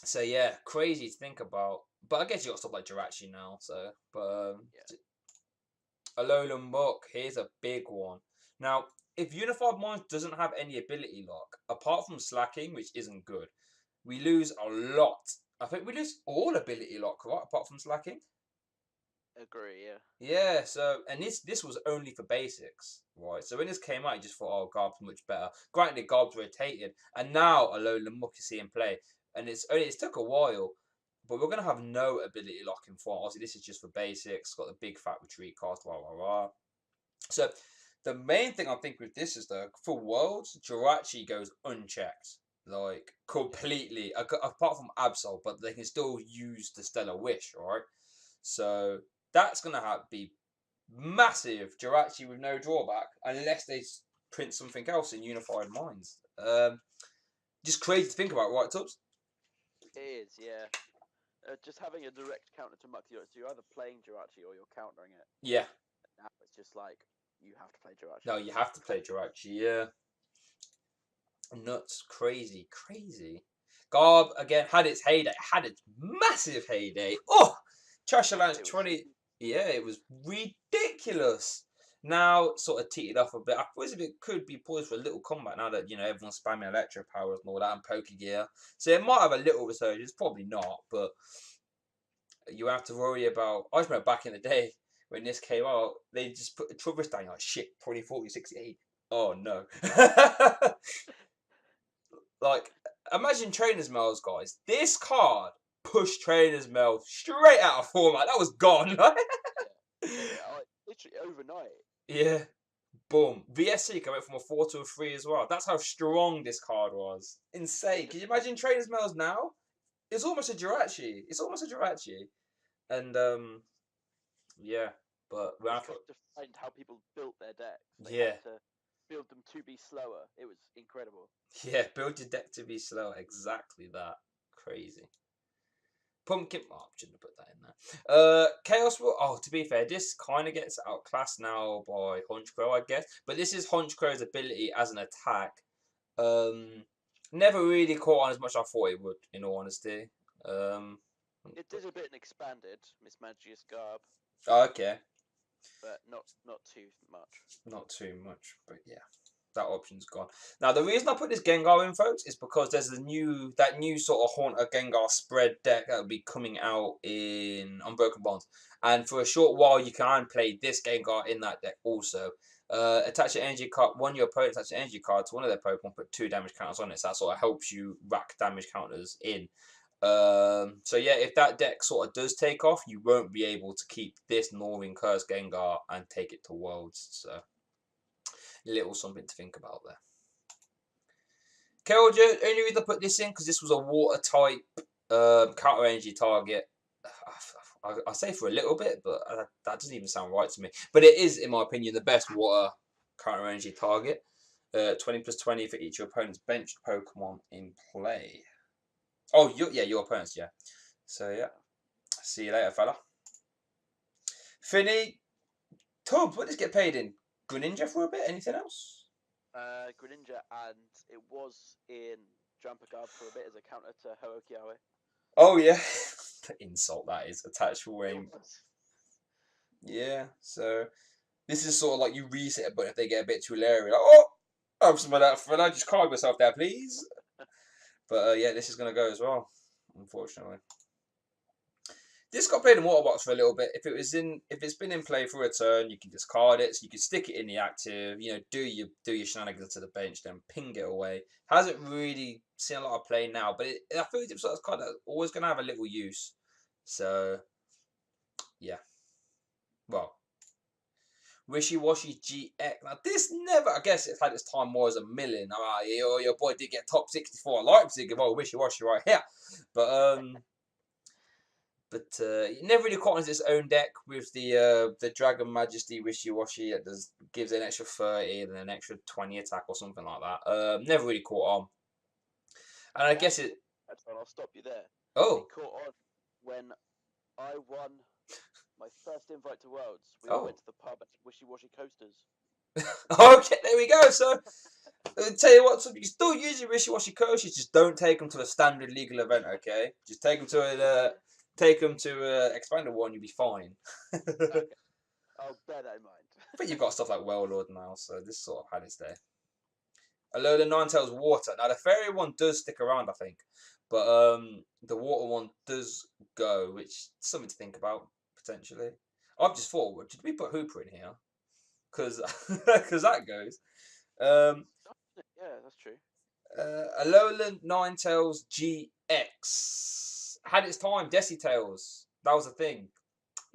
So yeah, crazy to think about. But I guess you got stuff like Jirachi now. So, but Alolan Muck. Here's a big one. Now, if Unified Minds doesn't have any ability lock, apart from slacking, which isn't good, we lose a lot. I think we lose all ability lock, right? Apart from slacking. Agree, yeah. Yeah, so, and this was only for basics, right? So when this came out, you just thought, oh, Garb's much better. Granted, Garb's rotated, and now Alolan Muck is seeing play. And it's took a while, but we're going to have no ability lock in front. Obviously, this is just for basics. Got the big fat retreat cast, So, the main thing I think with this is, though, for Worlds, Jirachi goes unchecked. Like, completely. Apart from Absol, but they can still use the Stellar Wish, right? So, that's going to be massive Jirachi with no drawback, unless they print something else in Unified Minds. Just crazy to think about, right, Tubbs? It is, yeah. Just having a direct counter to Muck, so you're either playing Jirachi or you're countering it. Yeah. Now it's just like, you have to play Jirachi. No, you have to play Jirachi, yeah. Nuts. Crazy. Garb, again, had its heyday. Had its massive heyday. Oh! Trash Alliance 20. Yeah, it was ridiculous. Now, sort of teetered off a bit. I suppose if it could be poised for a little comeback now that, everyone's spamming Electro Powers and all that and Pokegear. So it might have a little resurgence. Probably not, but you have to worry about... I just remember back in the day when this came out, they just put the Traverse down. You're like, shit, 2040, 68. Oh, no. Like, imagine Trainer's Mails, guys. This card pushed Trainer's Mail straight out of format. That was gone. Literally literally overnight. Yeah. Boom. VSC went from a 4 to a 3 as well. That's how strong this card was. Insane. Can you imagine Trainers Mails now? It's almost a Jirachi. And yeah. But when I Just thought, to find how people built their decks. They yeah. had to build them to be slower. It was incredible. Yeah, build your deck to be slow. Exactly that. Crazy. Pumpkin. Oh, I shouldn't have put that in there. Chaos Will. Oh, to be fair, this kind of gets outclassed now by Honchkrow, I guess. But this is Honchkrow's ability as an attack. Never really caught on as much as I thought it would, in all honesty. It did a bit and expanded Mismagius Garb, Okay. but not too much. Not too much, but yeah. That option's gone. Now the reason I put this Gengar in, folks, is because there's that new sort of Haunter Gengar spread deck that will be coming out in Unbroken Bonds, and for a short while you can play this Gengar in that deck also. Attach your energy card. One of your opponent attach an energy card to one of their Pokemon. Put 2 damage counters on it. So that sort of helps you rack damage counters in. So yeah, if that deck sort of does take off, you won't be able to keep this Northern Curse Gengar and take it to Worlds. So little something to think about there. Kelja, only reason I put this in because this was a water type counter energy target. I say for a little bit, but that doesn't even sound right to me. But it is, in my opinion, the best water counter energy target. 20 plus 20 for each of your opponent's benched Pokemon in play. Oh, your opponents, yeah. So yeah, see you later, fella. Finny, Tubbs, what does get paid in? Greninja for a bit? Anything else? Greninja, and it was in Jumper Guard for a bit as a counter to Ho-Okiawe. Oh yeah, the insult that is attached for aim. Yeah, so this is sort of like you reset it, but if they get a bit too leery, like, oh, have some of that fella, just card myself there, please. But yeah, this is gonna go as well, unfortunately. This got played in Water Box for a little bit. If it's been in play for a turn, you can discard it. So you can stick it in the active. You know, do your shenanigans to the bench, then ping it away. Hasn't really seen a lot of play now, but I feel it's sort of card that's always gonna have a little use. So yeah, well, Wishy Washy GX. Now this never, I guess it's had its time more as a million. Your boy did get top 64 Leipzig of Wishy Washy right here, but But it never really caught on its own deck with the Dragon Majesty Wishy Washy that gives an extra 30 and an extra 20 attack or something like that. Never really caught on. And I guess it. I'll stop you there. Oh. It caught on when I won my first invite to Worlds. We went to the pub at Wishy Washy Coasters. Okay, there we go. So, I'll tell you what, so you still use your Wishy Washy Coasters, just don't take them to a standard legal event, okay? Just take them to Expanded one, you'll be fine. Okay. I'll bear that in mind. But you've got stuff like Well-Lord now, so this sort of had its day. Alola Ninetales Water. Now the Fairy one does stick around, I think, but the Water one does go, which is something to think about potentially. I've just thought, did we put Hooper in here? Because that goes. Yeah, that's true. Alolan Ninetales GX had its time. Decitails, that was a thing.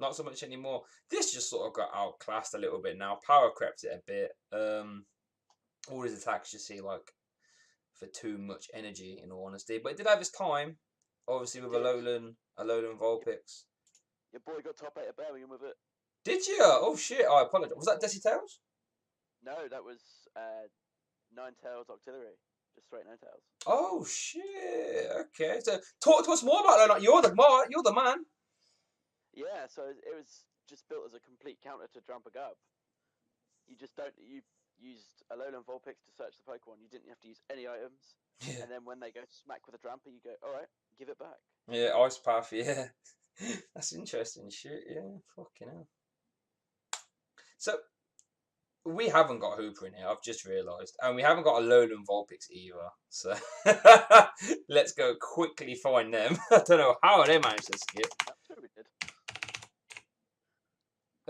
Not so much anymore. This just sort of got outclassed a little bit now. Power crept it a bit. All his attacks you see like for too much energy, in all honesty. But it did have its time, obviously with Alolan Vulpix. Your boy got top 8 at Birmingham with it. Did you? Oh shit! I apologize. Was that Decitails? No, that was Ninetales Octillery. Just straight Ninetales. Oh shit! Okay, so talk to us more about that. You're the man. Yeah, so it was just built as a complete counter to Drumpagub. You used Alolan Vulpix to search the Pokemon. You didn't have to use any items. Yeah. And then when they go smack with a Drampa, you go, alright, give it back. Yeah, Ice Path, yeah. That's interesting shit, yeah. Fucking hell. So, we haven't got Hooper in here, I've just realised. And we haven't got Alolan Vulpix either. So, let's go quickly find them. I don't know how they managed to skip. I'm sure we did.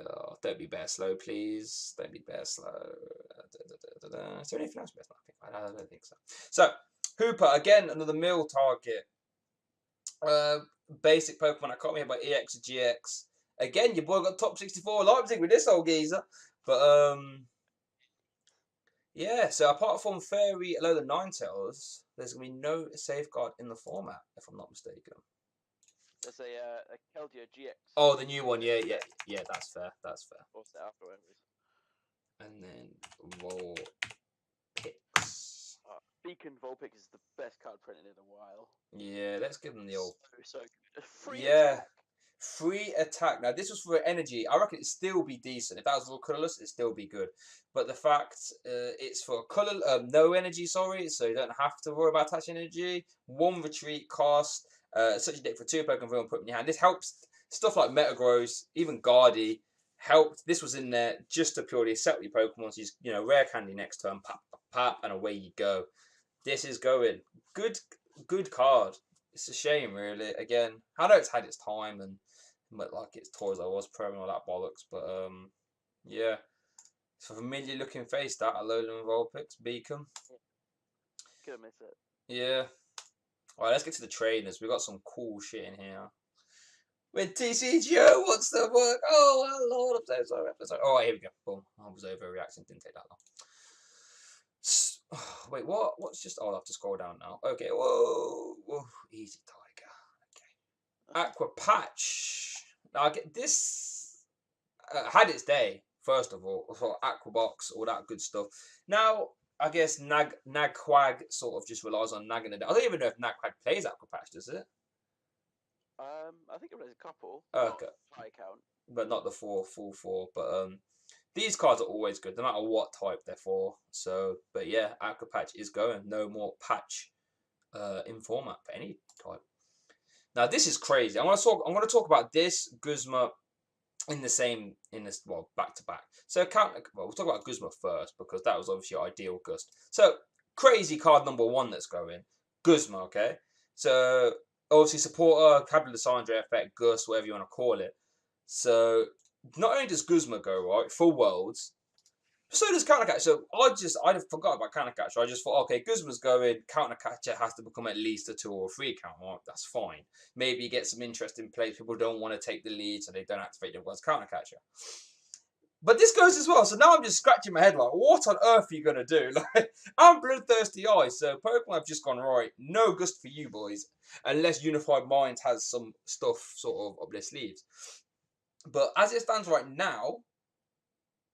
Oh, don't be bear slow, please. Don't be bear slow. Is there anything else? I don't think so. So, Hooper, again, another mill target. Basic Pokemon. I can't remember EX or GX. Again, your boy got top 64 Leipzig with this old geezer. But yeah. So apart from Fairy, Alola Ninetales, there's gonna be no safeguard in the format, if I'm not mistaken. There's a Keldeo GX. Oh, the new one. Yeah. That's fair. That's fair. Or set after whatever it is. And then Vulpix. Beacon Vulpix is the best card printed in a while. Yeah, let's give them the old. So good. Free Yeah. attack. Free attack. Now, this was for energy. I reckon it'd still be decent. If that was all colorless, it'd still be good. But the fact it's for color, no energy, sorry, so you don't have to worry about attaching energy. 1 retreat cost. Such a deck for 2 Pokemon and put in your hand. This helps stuff like Metagross, even Guardy helped. This was in there just to purely set your Pokemon. So you know, rare candy next turn, pap, and away you go. This is going. Good card. It's a shame, really. Again, I know it's had its time and but like it's Toys R Us Pro and all that bollocks. But yeah, it's a familiar looking face that Alolan Vulpix Beacon. Gonna miss it. Yeah. Alright, let's get to the trainers. We got some cool shit in here. When TCGO wants to work. Oh my lord, I'm so sorry. Oh, here we go. Boom. I was overreacting. Didn't take that long. Wait, what? What's just? Oh, I'll have to scroll down now. Okay, whoa. Easy, Tiger. Okay. Aqua Patch. Now, I get this. Had its day, first of all, for Aqua Box, all that good stuff. Now, I guess Nagquag sort of just relies on nagging it. I don't even know if Nagquag plays Aqua Patch, does it? I think it plays a couple. Okay. High count. But not the full 4. But these cards are always good, no matter what type they're for. So, but yeah, Aqua Patch is going. No more patch in format for any type. Now this is crazy. I'm gonna talk about this Guzma in this back to back. So we'll talk about Guzma first because that was obviously your ideal Gust. So crazy card number 1 that's going. Guzma, okay? So obviously supporter, Cabin Lissandre effect, Gust, whatever you want to call it. So not only does Guzma go right, full worlds, so does Counter Catcher. So I forgot about Counter Catcher. I just thought, okay, Guzma's going, Counter Catcher has to become at least a 2 or 3 count. Right? That's fine. Maybe you get some interesting plays. People don't want to take the lead, so they don't activate the Counter Catcher. But this goes as well. So now I'm just scratching my head like, what on earth are you going to do? Like, I'm Bloodthirsty Eyes, so Pokemon have just gone, right, no Gust for you boys, unless Unified Minds has some stuff sort of up their sleeves. But as it stands right now,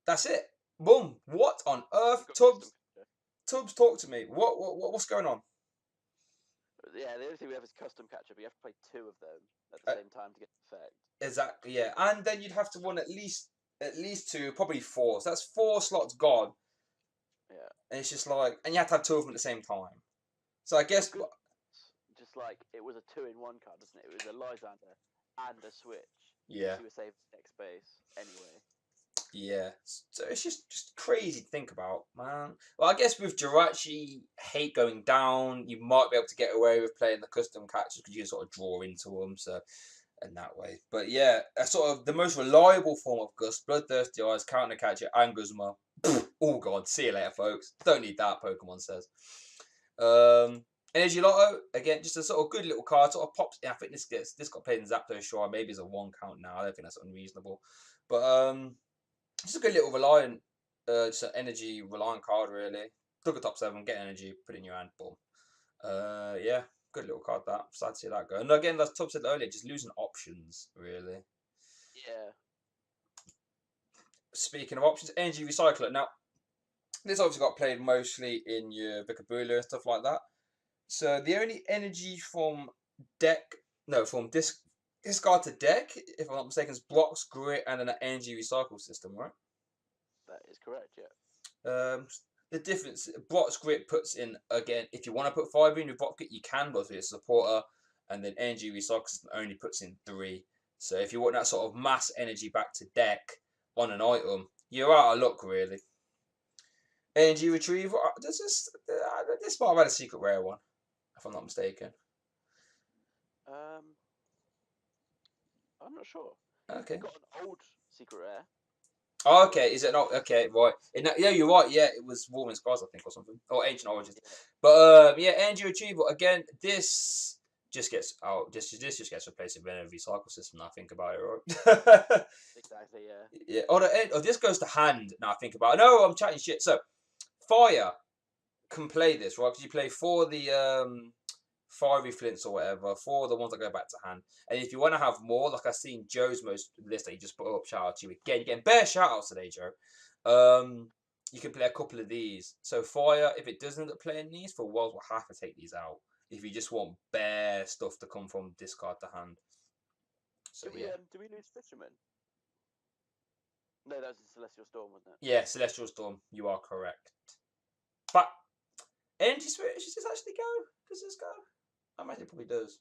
that's it. Boom. What on earth? Tubbs, talk to me. What's going on? Yeah, the only thing we have is Custom Catcher, but you have to play 2 of them at the same time to get the effect. Exactly, yeah. And then you'd have to run at least 2, probably 4. So that's 4 slots gone. Yeah. And it's just like, and you have to have 2 of them at the same time. So I guess just like it was a 2-in-1 card, doesn't it? It was a Lysander and a Switch. Yeah. So you were saving next space anyway. Yeah. So it's just crazy to think about, man. Well, I guess with Jirachi hate going down, you might be able to get away with playing the custom catchers because you can sort of draw into them. So in that way. But yeah, that's sort of the most reliable form of Gust, Bloodthirsty Eyes, Counter Catcher, and Guzma. Oh god, see you later, folks. Don't need that, Pokemon says. Energy Lotto, again, just a sort of good little card, sort of pops. I think this got played in Zapdos, sure, maybe it's a 1 count now. I don't think that's unreasonable. But just a good little just an energy reliant card, really. Look at top 7, get energy, put it in your hand, boom. Yeah, good little card that. Sad to see that go. And again, as Tubbs said earlier, just losing options, really. Yeah. Speaking of options, Energy Recycler. Now, this obviously got played mostly in your Vicabula and stuff like that. So the only energy from discard to deck, if I'm not mistaken, is Blocks, Grit, and an energy recycle system, right? That is correct, yeah. The difference, Blocks Grit puts in, again, if you want to put 5 in with Block Grit, you can, but it's a supporter, and then energy recycle system only puts in 3. So if you want that sort of mass energy back to deck on an item, you're out of luck, really. Energy Retrieval, this might have had a secret rare one, if I'm not mistaken. I'm not sure. Okay. Got an old secret rare. Oh, okay, is it not? Okay, right. Yeah, you're right. Yeah, it was Warming Skies, I think, or something. Or Ancient Origins. But, yeah, Energy Retrieval. Again, this just gets out. This just gets replaced with an recycle system. Now I think about it, right? Exactly. Yeah. Yeah. This goes to hand. Now I think about it. No, I'm chatting shit. So fire can play this, right? Because you play for the fiery flints or whatever, for the ones that go back to hand. And if you want to have more, like I've seen Joe's most list that he just put up, shout out to you again. You're getting bare shout outs today, Joe. You can play a couple of these. So fire, if it doesn't end up playing these, for Worlds we'll have to take these out. If you just want bare stuff to come from discard to hand. So Do we lose Fisherman? No, that was a Celestial Storm, wasn't it? Yeah, Celestial Storm, you are correct. But Energy Switch, does this actually go? Does this go? I imagine it probably does.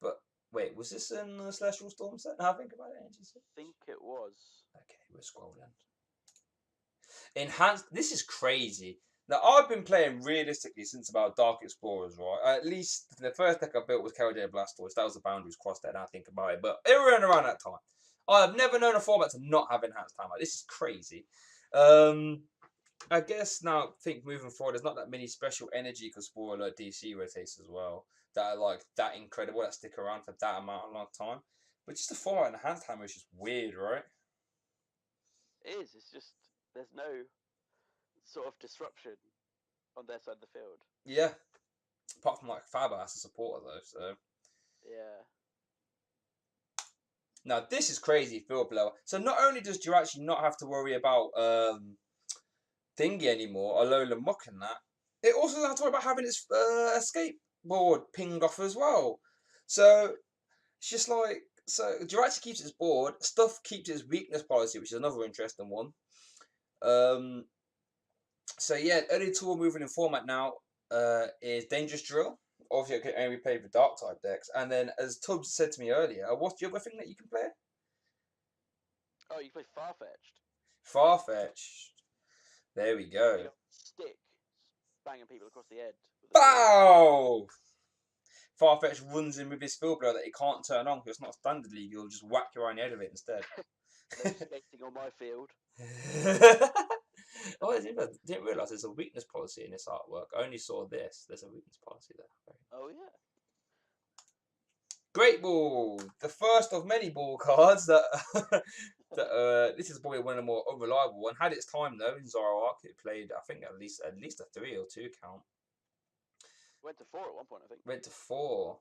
But wait, was this in the Celestial Storm set? Now I think about it, Energy Switch. I think it was. Okay, we're scrolling. Enhanced. This is crazy. Now I've been playing realistically since about Dark Explorers, right? At least the first deck I built was Keldea Blastoise. That was the boundaries crossed there. Now I think about it, but it ran around that time. I've never known a format to not have enhanced timer. This is crazy. I guess now think moving forward, there's not that many special energy because spoiler alert DC rotates as well that are like that incredible that stick around for that amount of long time. But just the format enhanced timer is just weird, right? It is. It's just there's no sort of disruption on their side of the field. Yeah. Apart from like Faber as a supporter though, so Yeah. now this is crazy field blower. So not only does you actually not have to worry about thingy anymore, Alola Muck and that, it also doesn't have to worry about having its escape board pinged off as well. So it's just like Jirachi keeps its board, stuff keeps its weakness policy, which is another interesting one. So yeah, early tool moving in format now is Dangerous Drill. Obviously, it can only be played with dark type decks. And then, as Tubbs said to me earlier, what's the other thing that you can play? Oh, you play Farfetch'd. Farfetch'd. There we go. Stick, banging people across the head. Bow! Farfetch'd runs in with his field blower that he can't turn on because it's not standard league. You'll just whack you around the head of it instead. No skating on my field. Oh, I didn't realise there's a weakness policy in this artwork. I only saw this. There's a weakness policy there. Oh, yeah. Great Ball! The first of many ball cards that... this is probably one of the more unreliable one. Had its time, though, in Zoroark. It played, I think, at least a 3 or 2 count. Went to 4 at one point, I think. Went to 4.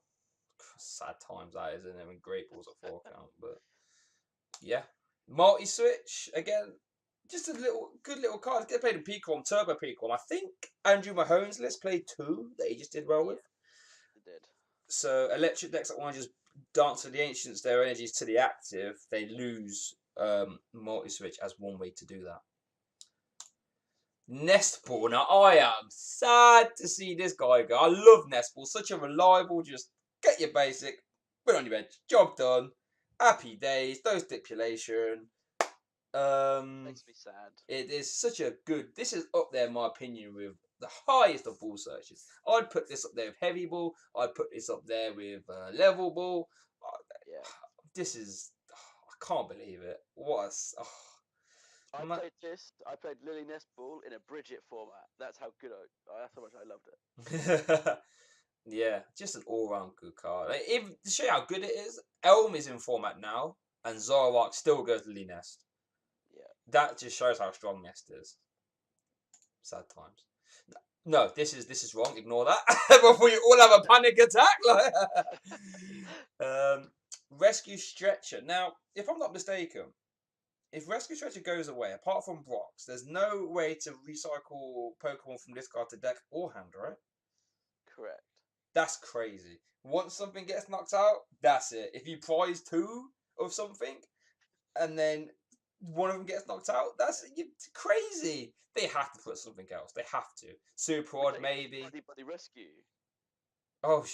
Sad times, that is, isn't it? When Great Ball's at 4 count. But, yeah. Multi-switch, again... Just a good little card. Get played in Picom, Turbo Picom. I think Andrew Mahone's list played 2 that he just did well with. It did. So electric decks that want to just dance to the ancients, their energies to the active, they lose multi-switch as one way to do that. Nestball. Now I am sad to see this guy go. I love Nestball. Such a reliable, just get your basic, put it on your bench, job done. Happy days, no stipulation. Makes me sad. It is such a good. This is up there, in my opinion, with the highest of ball searches. I'd put this up there with heavy ball. I'd put this up there with level ball. Yeah. This is. I can't believe it. What? I played this. I played Lily Nest Ball in a Bridget format. That's how good that's how much I loved it. Yeah, just an all-round good card. Like, to show you how good it is, Elm is in format now, and Zoroark still goes Lily Nest. That just shows how strong Nest is. Sad times. No, this is wrong. Ignore that. Before you all have a panic attack. Rescue Stretcher. Now, if I'm not mistaken, if Rescue Stretcher goes away, apart from Brox, there's no way to recycle Pokemon from discard to deck or hand, right? Correct. That's crazy. Once something gets knocked out, that's it. If you prize 2 of something, and then one of them gets knocked out, that's crazy. They have to put something else. They have to. Super Odd, maybe. Buddy Rescue. Oh,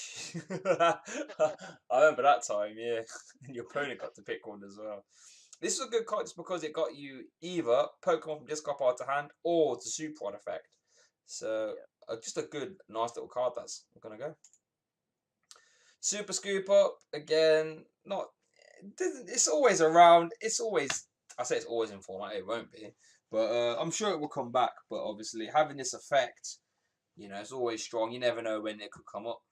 I remember that time, yeah. And your opponent got to pick one as well. This is a good card just because it got you either Pokemon from discard pile to hand or the Super Odd effect. So, just a good, nice little card that's going to go. Super Scoop Up, again, it's always around. It's always... I say it's always in format, it won't be. But I'm sure it will come back. But obviously, having this effect, it's always strong. You never know when it could come up.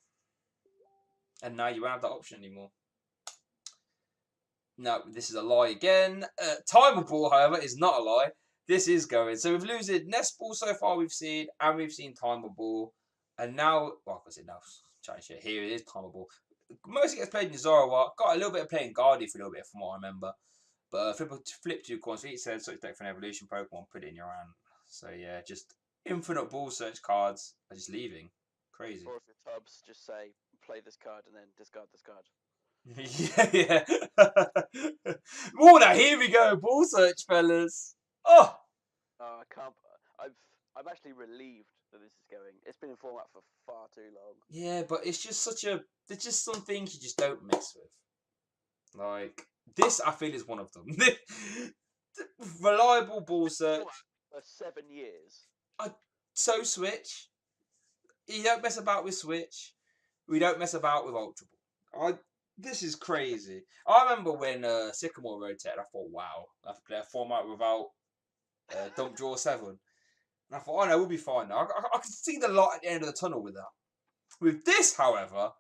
And now you won't have that option anymore. No, this is a lie again. Timer Ball, however, is not a lie. This is going. So we've losing Nest Ball so far we've seen, and we've seen Timer Ball. And now, well, what's it now? Chatting shit. Here it is, Timer Ball. Mostly gets played in Zoroark. Got a little bit of playing Guardy for a little bit, from what I remember. But flip 2 coins. Each said such deck for an evolution Pokemon, put it in your hand. So yeah, just infinite ball search cards are just leaving. Crazy. Or if your tubs just say, play this card and then discard this card. Yeah. Warner, here we go. Ball search, fellas. Oh. I can't. I'm actually relieved that this is going. It's been in format for far too long. Yeah, but it's just there's just some things you just don't mess with. Like, this, I feel, is one of them. Reliable ball search. For 7 years. So Switch. You don't mess about with Switch. We don't mess about with Ultra Ball. This is crazy. I remember when Sycamore rotated, I thought, wow, I have to play a format without Dump Draw 7. And I thought, oh no, we'll be fine now. I can see the light at the end of the tunnel with that. With this, however,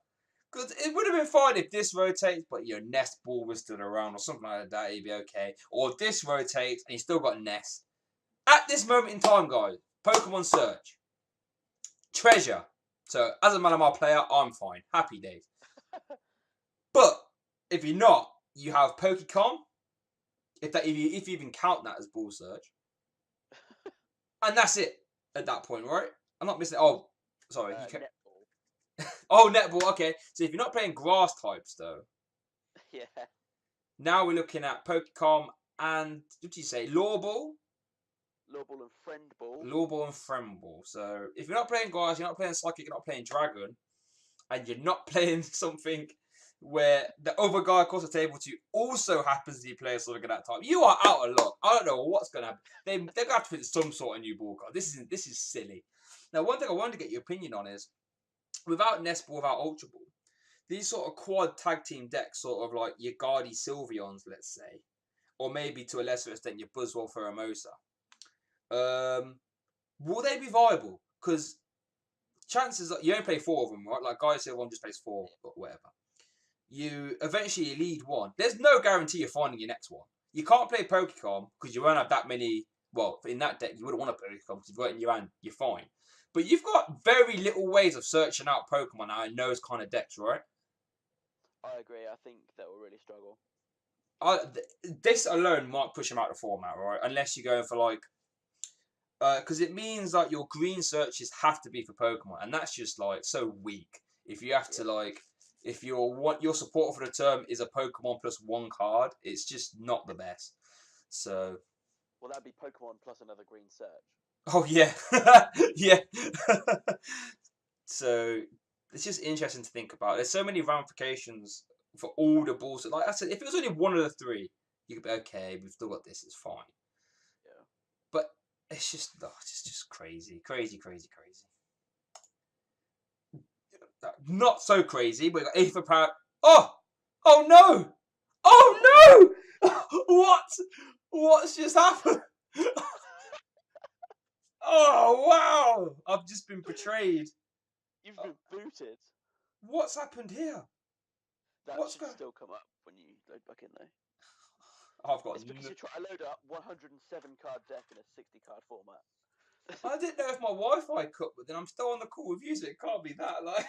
because it would have been fine if this rotates, but your Nest Ball was still around or something like that, it'd be okay. Or if this rotates and you still got Nest. At this moment in time, guys, Pokemon Search. Treasure. So, as a Malamar player, I'm fine. Happy days. But, if you're not, you have Pokecom. If you even count that as ball search. And that's it at that point, right? I'm not missing... Oh, sorry. Netball. Oh, netball, okay. So, if you're not playing grass types, though. Yeah. Now we're looking at Pokecom and... What did you say? Law Ball? Law Ball and Friend Ball. Law Ball and Friend Ball. So, if you're not playing grass, you're not playing Psychic, you're not playing Dragon, and you're not playing something where the other guy across the table to you also happens to be playing something of that type, you are out of luck. I don't know what's going to happen. They're going to have to put some sort of new ball card. This is silly. Now, one thing I wanted to get your opinion on is, without Nest Ball, without Ultra Ball, these sort of quad tag team decks, sort of like your Guardy Sylveons, let's say, or maybe to a lesser extent your Buzzwole Pheromosa, will they be viable? Because chances are, you only play 4 of them, right? Like Guardy Sylveon just plays 4, but whatever. You eventually lead one. There's no guarantee you're finding your next one. You can't play Pokecom because you won't have that many. Well, in that deck, you wouldn't want to Pokecom because you've got it in your hand. You're fine. But you've got very little ways of searching out Pokemon now in those kind of decks, right? I agree. I think that will really struggle. This alone might push them out of the format, right? Unless you're going for like. Because it means that your green searches have to be for Pokemon. And that's just like so weak. If you have to like. If your support for the term is a Pokemon plus 1 card, it's just not the best. So. Well, that'd be Pokemon plus another green search. Oh yeah, yeah. So it's just interesting to think about. There's so many ramifications for all the balls. Like I said, if it was only one of the 3, you could be okay. We've still got this. It's fine. Yeah. But it's just crazy, crazy, crazy, crazy. Not so crazy, but we got Aether Power. Oh no! Oh no! What's just happened? Oh wow! I've just been betrayed. You've been booted. What's happened here? That should still come up when you load back in though. I've got. It's because you try to load up 107 card deck in a 60 card format. I didn't know if my Wi-Fi cut, but then I'm still on the call with you, so it can't be that. Like,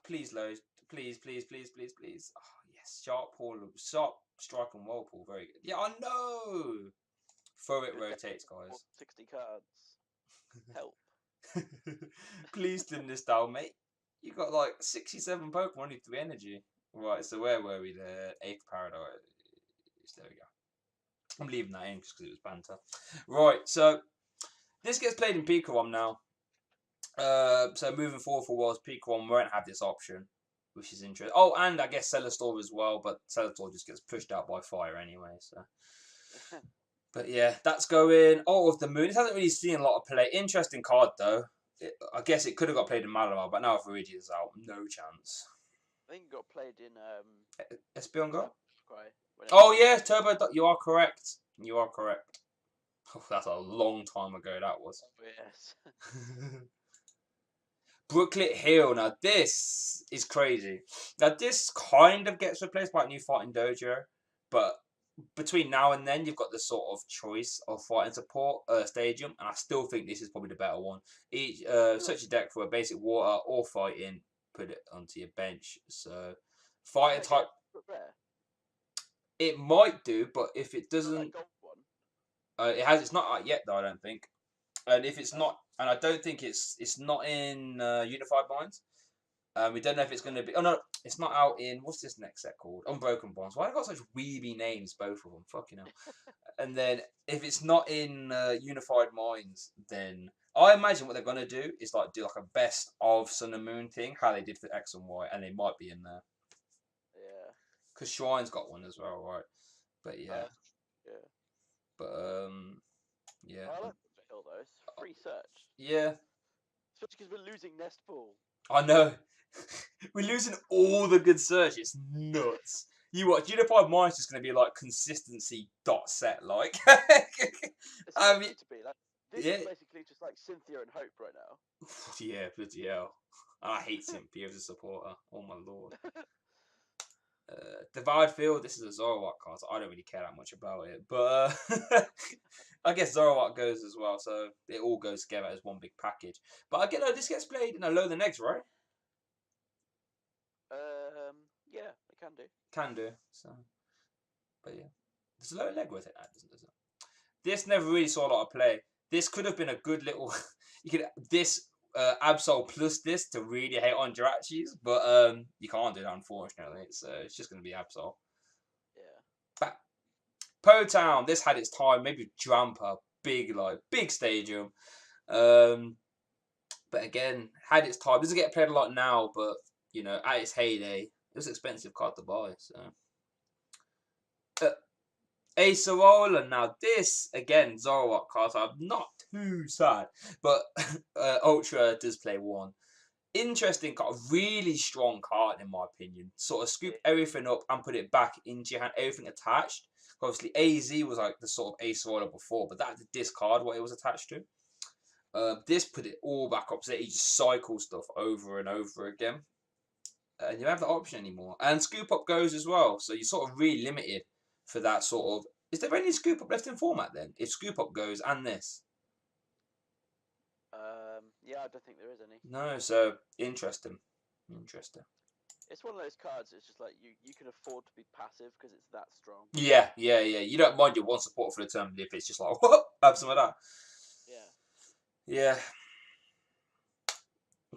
please load, please. Oh yes, sharp strike and whirlpool, very good. Yeah, I know. Throw it rotates, guys. 60 cards. Help. Please dim this down, mate. You got like 67 Pokemon need 3 energy. Right, so where were we? The 8th Paradise. There we go. I'm leaving that in just because it was banter. Right, so this gets played in Pikarom now. So moving forward for Worlds, Pikarom won't have this option, which is interesting. Oh, and I guess Celestor as well, but Celestor just gets pushed out by fire anyway. So, but yeah, that's going. Oh, of the Moon. It hasn't really seen a lot of play. Interesting card though. I guess it could have got played in Malamar, but now if Viridian's out, no chance. I think it got played in Espeon Go? Cry. Oh yeah, Turbo. You are correct. You are correct. Oh, that's a long time ago. That was. Oh, yes. Brooklet Hill. Now this is crazy. Now this kind of gets replaced by a new fighting dojo, but between now and then you've got the sort of choice of fighting support stadium, and I still think this is probably the better one. Each search your deck for a basic water or fighting, put it onto your bench. So fighting type, it might do, but if it doesn't, it has. It's not out yet though. I don't think. And if it's not, and I don't think it's not in Unified Minds. We don't know if it's going to be. Oh no, it's not out in. What's this next set called? Unbroken Bonds. Why have I got such weeby names, both of them? Fucking hell. And then if it's not in Unified Minds, then I imagine what they're going to do is like do like a best of Sun and Moon thing, how they did for X and Y, and they might be in there. Yeah. Because Shrine's got one as well, right? But yeah. Yeah. But yeah. I like the Hill though. It's free search. Yeah. Especially because we're losing Nest Ball. I know. We're losing all the good search. It's nuts. You watch Unified Minds is going to be like consistency dot set like. I mean, to be like this yeah. is basically just like Cynthia and Hope right now. Yeah, bloody hell. I hate Cynthia as a supporter. Oh my lord. Divide Field. This is a Zoroark card, so I don't really care that much about it. But I guess Zoroark goes as well, so it all goes together as one big package. But I get this gets played in a low the next, right? Yeah, it can do. Can do. So, but yeah, there's a low leg with it, doesn't it? This never really saw a lot of play. This could have been a good little. You could this Absol plus this to really hate on Jirachis, but you can't do that unfortunately. So it's just going to be Absol. Yeah. Po Town. This had its time. Maybe Drampa, big stadium. But again, had its time. Doesn't get played a lot now, but you know, at its heyday, it was an expensive card to buy. So, Acerola. Now this again, Zoroark cards. I'm not too sad, but Ultra does play one. Interesting card, really strong card in my opinion. Sort of scoop everything up and put it back into your hand, everything attached. Obviously, AZ was like the sort of Acerola before, but that discard what it was attached to. This put it all back up, so that you just cycle stuff over and over again. And you don't have that option anymore. And scoop up goes as well, so you're sort of really limited for that sort of. Is there any scoop up left in format then? If scoop up goes and this. Yeah, I don't think there is any. No, so interesting. It's one of those cards. It's just like you can afford to be passive because it's that strong. Yeah. You don't mind your one support for the turn if it's just like what, have some of that. Yeah.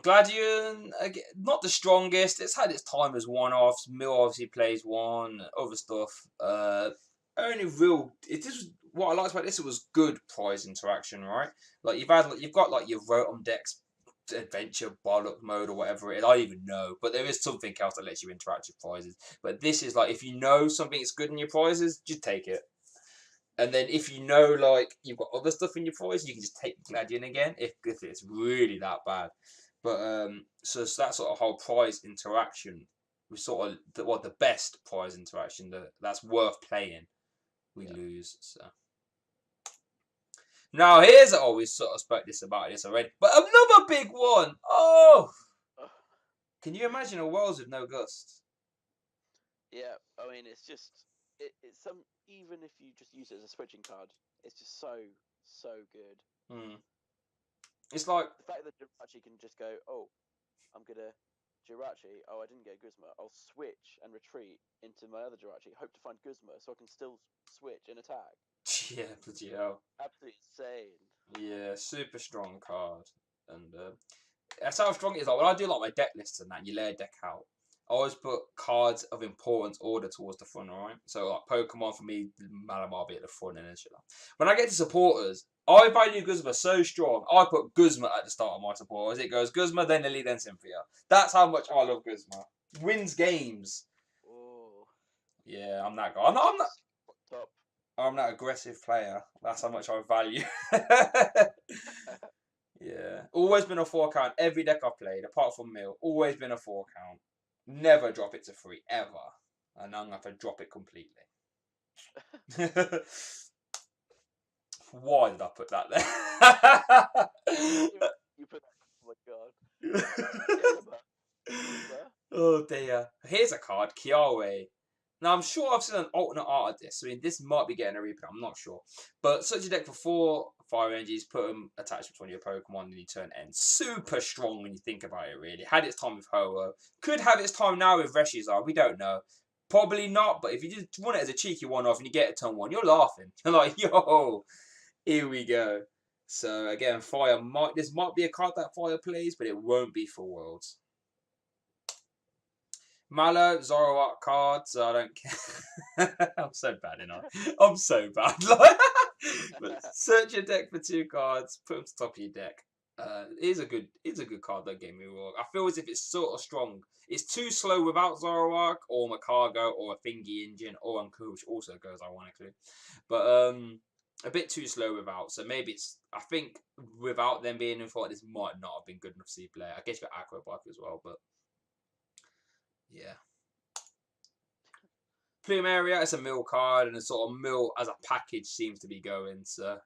Gladion, again, not the strongest. It's had its time as one-offs. Mill obviously plays one. Other stuff. Only real. It is what I liked about this. It was good prize interaction, right? Like you've got like your Rotom decks, adventure, bollock mode or whatever it is. I don't even know, but there is something else that lets you interact with prizes. But this is like if you know something is good in your prizes, just take it. And then if you know like you've got other stuff in your prize, you can just take Gladion again if it's really that bad. But so that sort of whole prize interaction was sort of the best prize interaction that's worth playing. We lose. So now here's we sort of spoke about this already, but another big one. Oh, can you imagine a Worlds with no Gust? Yeah, I mean it's just it's some even if you just use it as a switching card, it's just so good. It's like the fact that Jirachi can just go, oh, I'm gonna Jirachi. Oh, I didn't get Guzma. I'll switch and retreat into my other Jirachi. Hope to find Guzma so I can still switch and attack. Yeah, bloody hell. Absolutely insane. Yeah, super strong card. And that's how strong it is. Like when I do like my deck lists and that, you lay a deck out. I always put cards of importance order towards the front, alright? So like Pokemon for me, Malamar be at the front and shit. When I get to supporters, I value Guzma so strong. I put Guzma at the start of my supporters. It goes Guzma, then Lily, then Cynthia. That's how much I love Guzma. Wins games. Oh. Yeah, I'm that guy. I'm that aggressive player. That's how much I value. Yeah. Always been a 4 count. Every deck I've played, apart from Mill, always been a 4 count. Never drop it to 3, ever. And I'm going to have to drop it completely. Why did I put that there? You put that, oh my god. Excalibur. Oh dear. Here's a card, Kiawe. Now I'm sure I've seen an alternate art of this. I mean, this might be getting a reprint. I'm not sure. But such a deck for 4 fire energies, put them attached to one of your Pokemon, and you turn end. Super strong when you think about it. Really had its time with Ho-Oh. Could have its time now with Reshizar. We don't know. Probably not. But if you just want it as a cheeky one-off and you get a turn 1, you're laughing. You're like, yo, here we go. So again, fire might. This might be a card that fire plays, but it won't be for Worlds. Mallow, Zoroark cards, I don't care. I'm so bad, I'm so bad. But search your deck for 2 cards, put them to the top of your deck. It's a good card, don't get me wrong. I feel as if it's sort of strong. It's too slow without Zoroark, or Macargo, or a Thingy Engine, or Uncle, which also goes ironically. But a bit too slow without. So maybe it's, I think without them being in fight, this might not have been good enough to see play. I guess you've got Aqua Bike as well, but yeah. Plumeria is a mill card, and a sort of mill as a package seems to be going. So,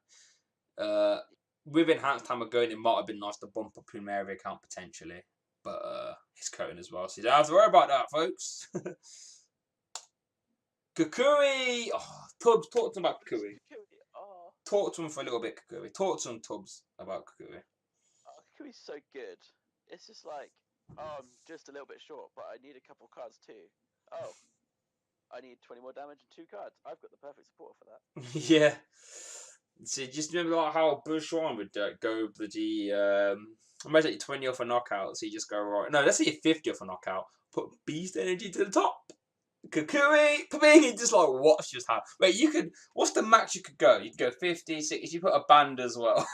with Enhanced Hammer-Going, it might have been nice to bump up Plumeria count potentially, but it's cutting as well, so you don't have to worry about that, folks. Kukui! Oh, Tubbs, talk to them about Kukui. Talk to them for a little bit, Kukui. Talk to them, Tubbs, about Kukui. Kukui's so good. It's just like, oh, I'm just a little bit short, but I need a couple cards too. Oh, I need 20 more damage and 2 cards. I've got the perfect support for that. Yeah. So just remember like how Bushwan would go bloody imagine you 20 off a knockout, so you just go right. No, let's say you're 50 off a knockout. Put Beast Energy to the top. Kukui, ping, and just like what's just happened. Wait, you could. What's the max you could go? You could go 50, 60. You put a band as well.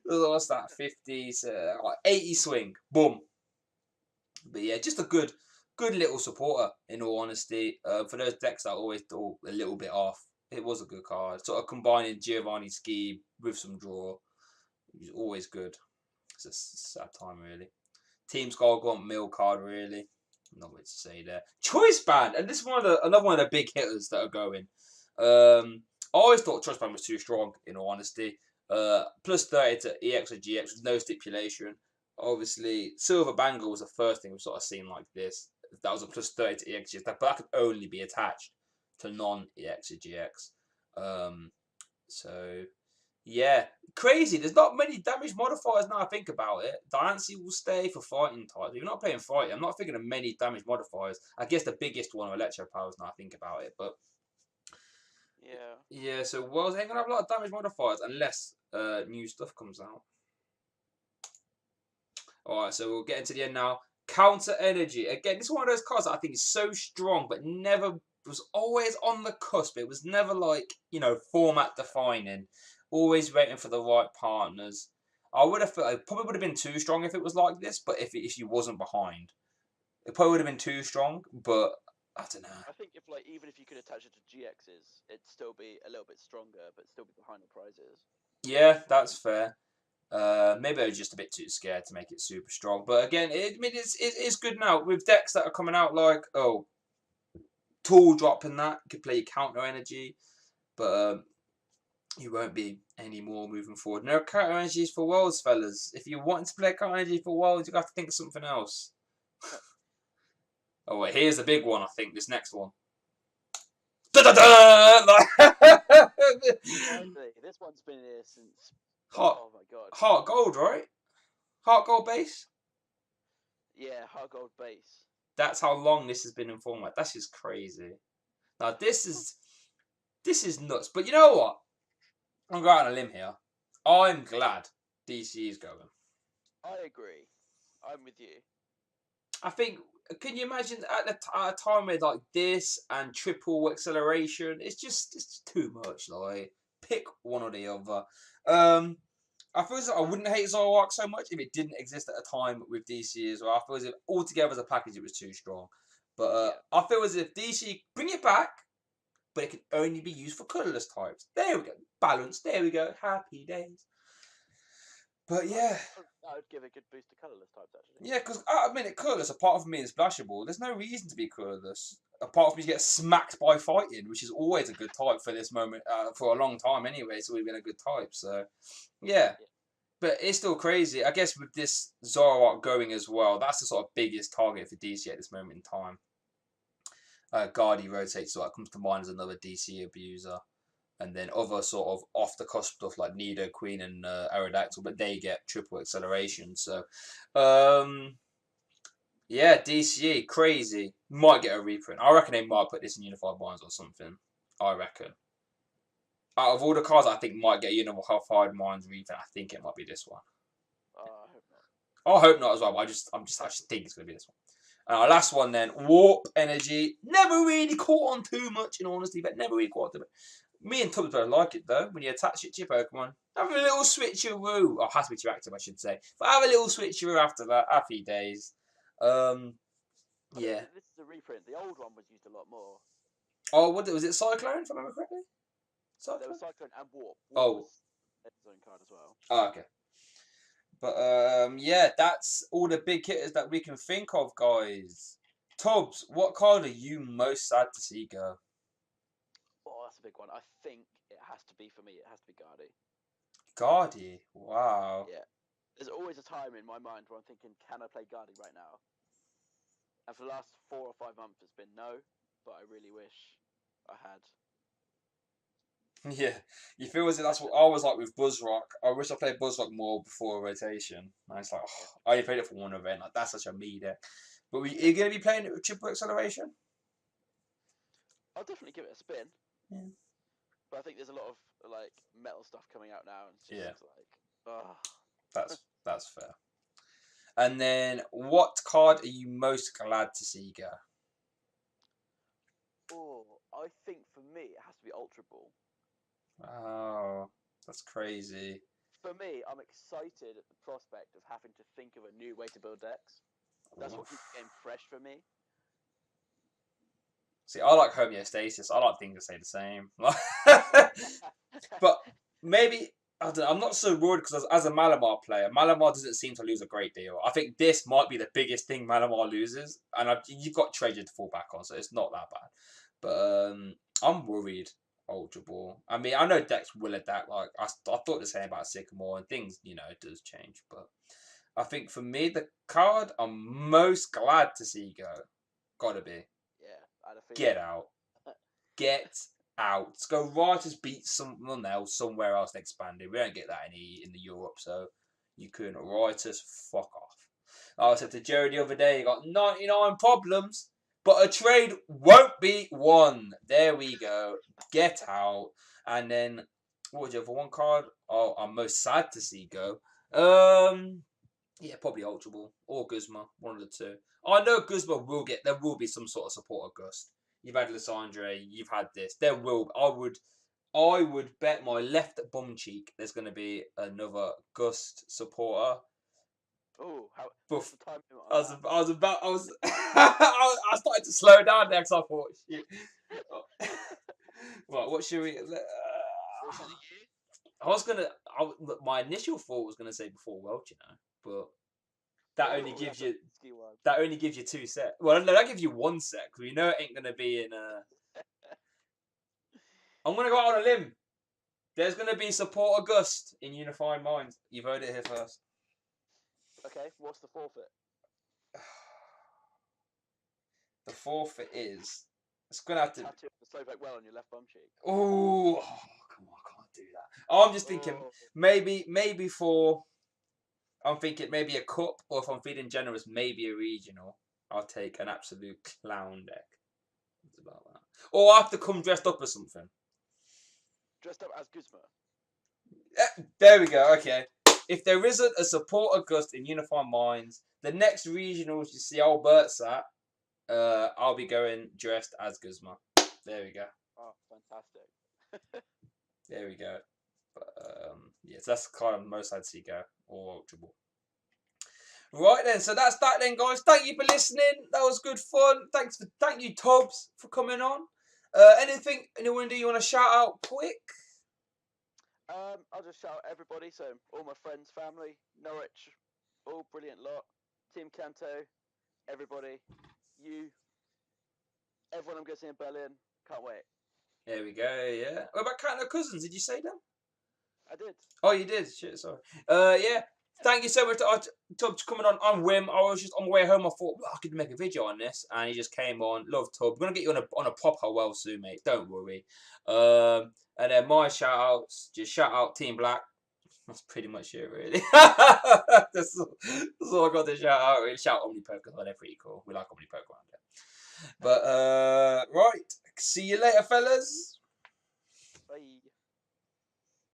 What's that? 50, so like 80 swing. Boom. But yeah, just a good little supporter. In all honesty, for those decks that always thought a little bit off, it was a good card. Sort of combining Giovanni Ski with some draw. It was always good. It's a sad time, really. Team Skullgaunt Mill card, really. Not much to say there. Choice Band, and this is another one of the big hitters that are going. I always thought Choice Band was too strong, in all honesty. Plus 30 to EX or GX with no stipulation. Obviously, Silver Bangle was the first thing we've sort of seen like this. That was a plus 30 to EX, but that could only be attached to non-EX or GX. So, yeah. Crazy. There's not many damage modifiers now I think about it. Diancie will stay for fighting types. If you're not playing fighting, I'm not thinking of many damage modifiers. I guess the biggest one are Electro Powers now I think about it, but yeah, so Worlds ain't gonna have a lot of damage modifiers unless new stuff comes out. Alright, so we'll get into the end now. Counter Energy. Again, this is one of those cards that I think is so strong, but never was always on the cusp. It was never like, format defining. Always waiting for the right partners. I would have felt it probably would have been too strong if it was like this, but if you wasn't behind. It probably would have been too strong, but I don't know. I think even if you could attach it to GXs, it'd still be a little bit stronger, but still be behind the prizes. Yeah, that's fair. Maybe I was just a bit too scared to make it super strong. But again, it's good now. With decks that are coming out like, Tool dropping that. You could play Counter Energy. But you won't be any more moving forward. No Counter Energies for Worlds, fellas. If you want to play Counter Energy for Worlds, you have to think of something else. Oh, wait, here's the big one, I think, this next one. This one's been here since... Oh my god. Heart Gold, right? Heart Gold base? Yeah, Heart Gold base. That's how long this has been in format. That's just crazy. Now, this is nuts. But you know what? I'm going on a limb here. I'm glad DC is going. I agree. I'm with you. I think, can you imagine at a time with like this and triple acceleration? It's too much. Like, pick one or the other. I feel as if I wouldn't hate Zoroark so much if it didn't exist at a time with DC as well. I feel as if altogether as a package it was too strong. But I feel as if DC bring it back, but it can only be used for colourless types. There we go. Balance. There we go. Happy days. But yeah. I would give a good boost to colourless types, actually. Yeah, because at a minute, colourless, apart from being splashable, there's no reason to be colourless. Apart from you get smacked by fighting, which is always a good type for this moment, for a long time anyway, it's always been a good type. So, yeah. But it's still crazy. I guess with this Zoroark going as well, that's the sort of biggest target for DC at this moment in time. Guardy rotates, so that comes to mind as another DC abuser. And then other sort of off the cusp stuff like Nidoqueen and Aerodactyl, but they get triple acceleration. So, yeah, DCE, crazy. Might get a reprint. I reckon they might put this in Unified Minds or something. I reckon. Out of all the cards I think might get Unified Minds reprint, I think it might be this one. I hope not. I hope not as well, but I just think it's going to be this one. And our last one then, Warp Energy. Never really caught on too much, in honesty, but never really caught on to it. Me and Tubbs don't like it, though, when you attach it to your Pokemon. Have a little switcheroo. Oh, has to be too active, I should say. But have a little switcheroo after that. Happy days. Yeah. This is a reprint. The old one was used a lot more. Oh, what was it? Cyclone, if I remember correctly? Cyclone? There was Cyclone and Warp. Warp was its own card as well. Oh, okay. But yeah, that's all the big hitters that we can think of, guys. Tubbs, what card are you most sad to see go? Oh, that's a big one. I think it has to be, for me, it has to be Guardy. Guardy? Wow. Yeah. There's always a time in my mind where I'm thinking, can I play Guardy right now? And for the last 4 or 5 months, it's been no, but I really wish I had. Yeah, you feel as if that's what I was like with Buzzrock. I wish I played Buzzrock more before rotation. And it's like, oh, I only played it for one event. Like, that's such a me deck. But are you going to be playing it with triple acceleration? I'll definitely give it a spin. Yeah. But I think there's a lot of like metal stuff coming out now, and it's just like, oh. That's fair. And then, what card are you most glad to see go? Oh, I think for me it has to be Ultra Ball. Oh, that's crazy. For me, I'm excited at the prospect of having to think of a new way to build decks. That's what keeps the game fresh for me. See, I like homeostasis. I like things that stay the same. But maybe, I don't know, I'm not so worried because as a Malamar player, Malamar doesn't seem to lose a great deal. I think this might be the biggest thing Malamar loses. And you've got Treasure to fall back on, so it's not that bad. But I'm worried. Ultra Ball. I mean, I know decks will adapt. Like I thought the same about Sycamore, and things, it does change. But I think for me, the card I'm most glad to see go, gotta be. Yeah, Get out. Get out. Let's go Writers beat someone else somewhere else expanded. We don't get that in the Europe, so you can Writers fuck off. I said to Jerry the other day, you got 99 problems. But a trade won't be won. There we go. Get out. And then, what was the other one card? Oh, I'm most sad to see go. Yeah, probably Ultra Ball or Guzma. One of the two. I know Guzma will get. There will be some sort of support of Gust. You've had Lysandre. You've had this. There will. I would bet my left bum cheek there's going to be another Gust supporter. Oh, what's the time I started to slow down there because I thought, shit. Right, what should we? My initial thought was gonna say before Welch, but that only gives you 2 sets. Well, no, that gives you 1 set because we know it ain't gonna be in a. I'm gonna go out on a limb. There's gonna be support August in Unified Minds. You've heard it here first. Okay, what's the forfeit? The forfeit is it's gonna have to tattoo the Slowpoke well on your left bum cheek. Oh, come on, I can't do that. I'm just thinking maybe for I'm thinking maybe a cup, or if I'm feeling generous, maybe a regional. I'll take an absolute clown deck. It's about that. Or I have to come dressed up as something. Dressed up as Guzma. There we go. Okay. If there isn't a support August in Unified Minds, the next regionals you see Albert's at, I'll be going dressed as Guzma. There we go. Oh, fantastic. There we go. But yes, that's the card I'm most sad to see go, or Ultra Ball. Right then, so that's that then, guys. Thank you for listening. That was good fun. Thank you, Tubbs, for coming on. Anyone do you want to shout out quick? I'll just shout out everybody. So all my friends, family, Norwich, all brilliant lot. Team Kanto, everybody, you, everyone I'm going to see in Berlin. Can't wait. There we go. Yeah. What about Kanto Cousins? Did you say them? I did. Oh, you did? Shit, sorry. Yeah. Thank you so much to Tub coming on whim. I was just on my way home. I thought I could make a video on this, and he just came on. Love Tub. We're gonna get you on a proper well soon, mate. Don't worry. And then my shout outs. Just shout out Team Black. That's pretty much it, really. That's all I got to shout out. Really. Shout Omni Pokemon. They're pretty cool. We like Omni Pokemon. But right. See you later, fellas.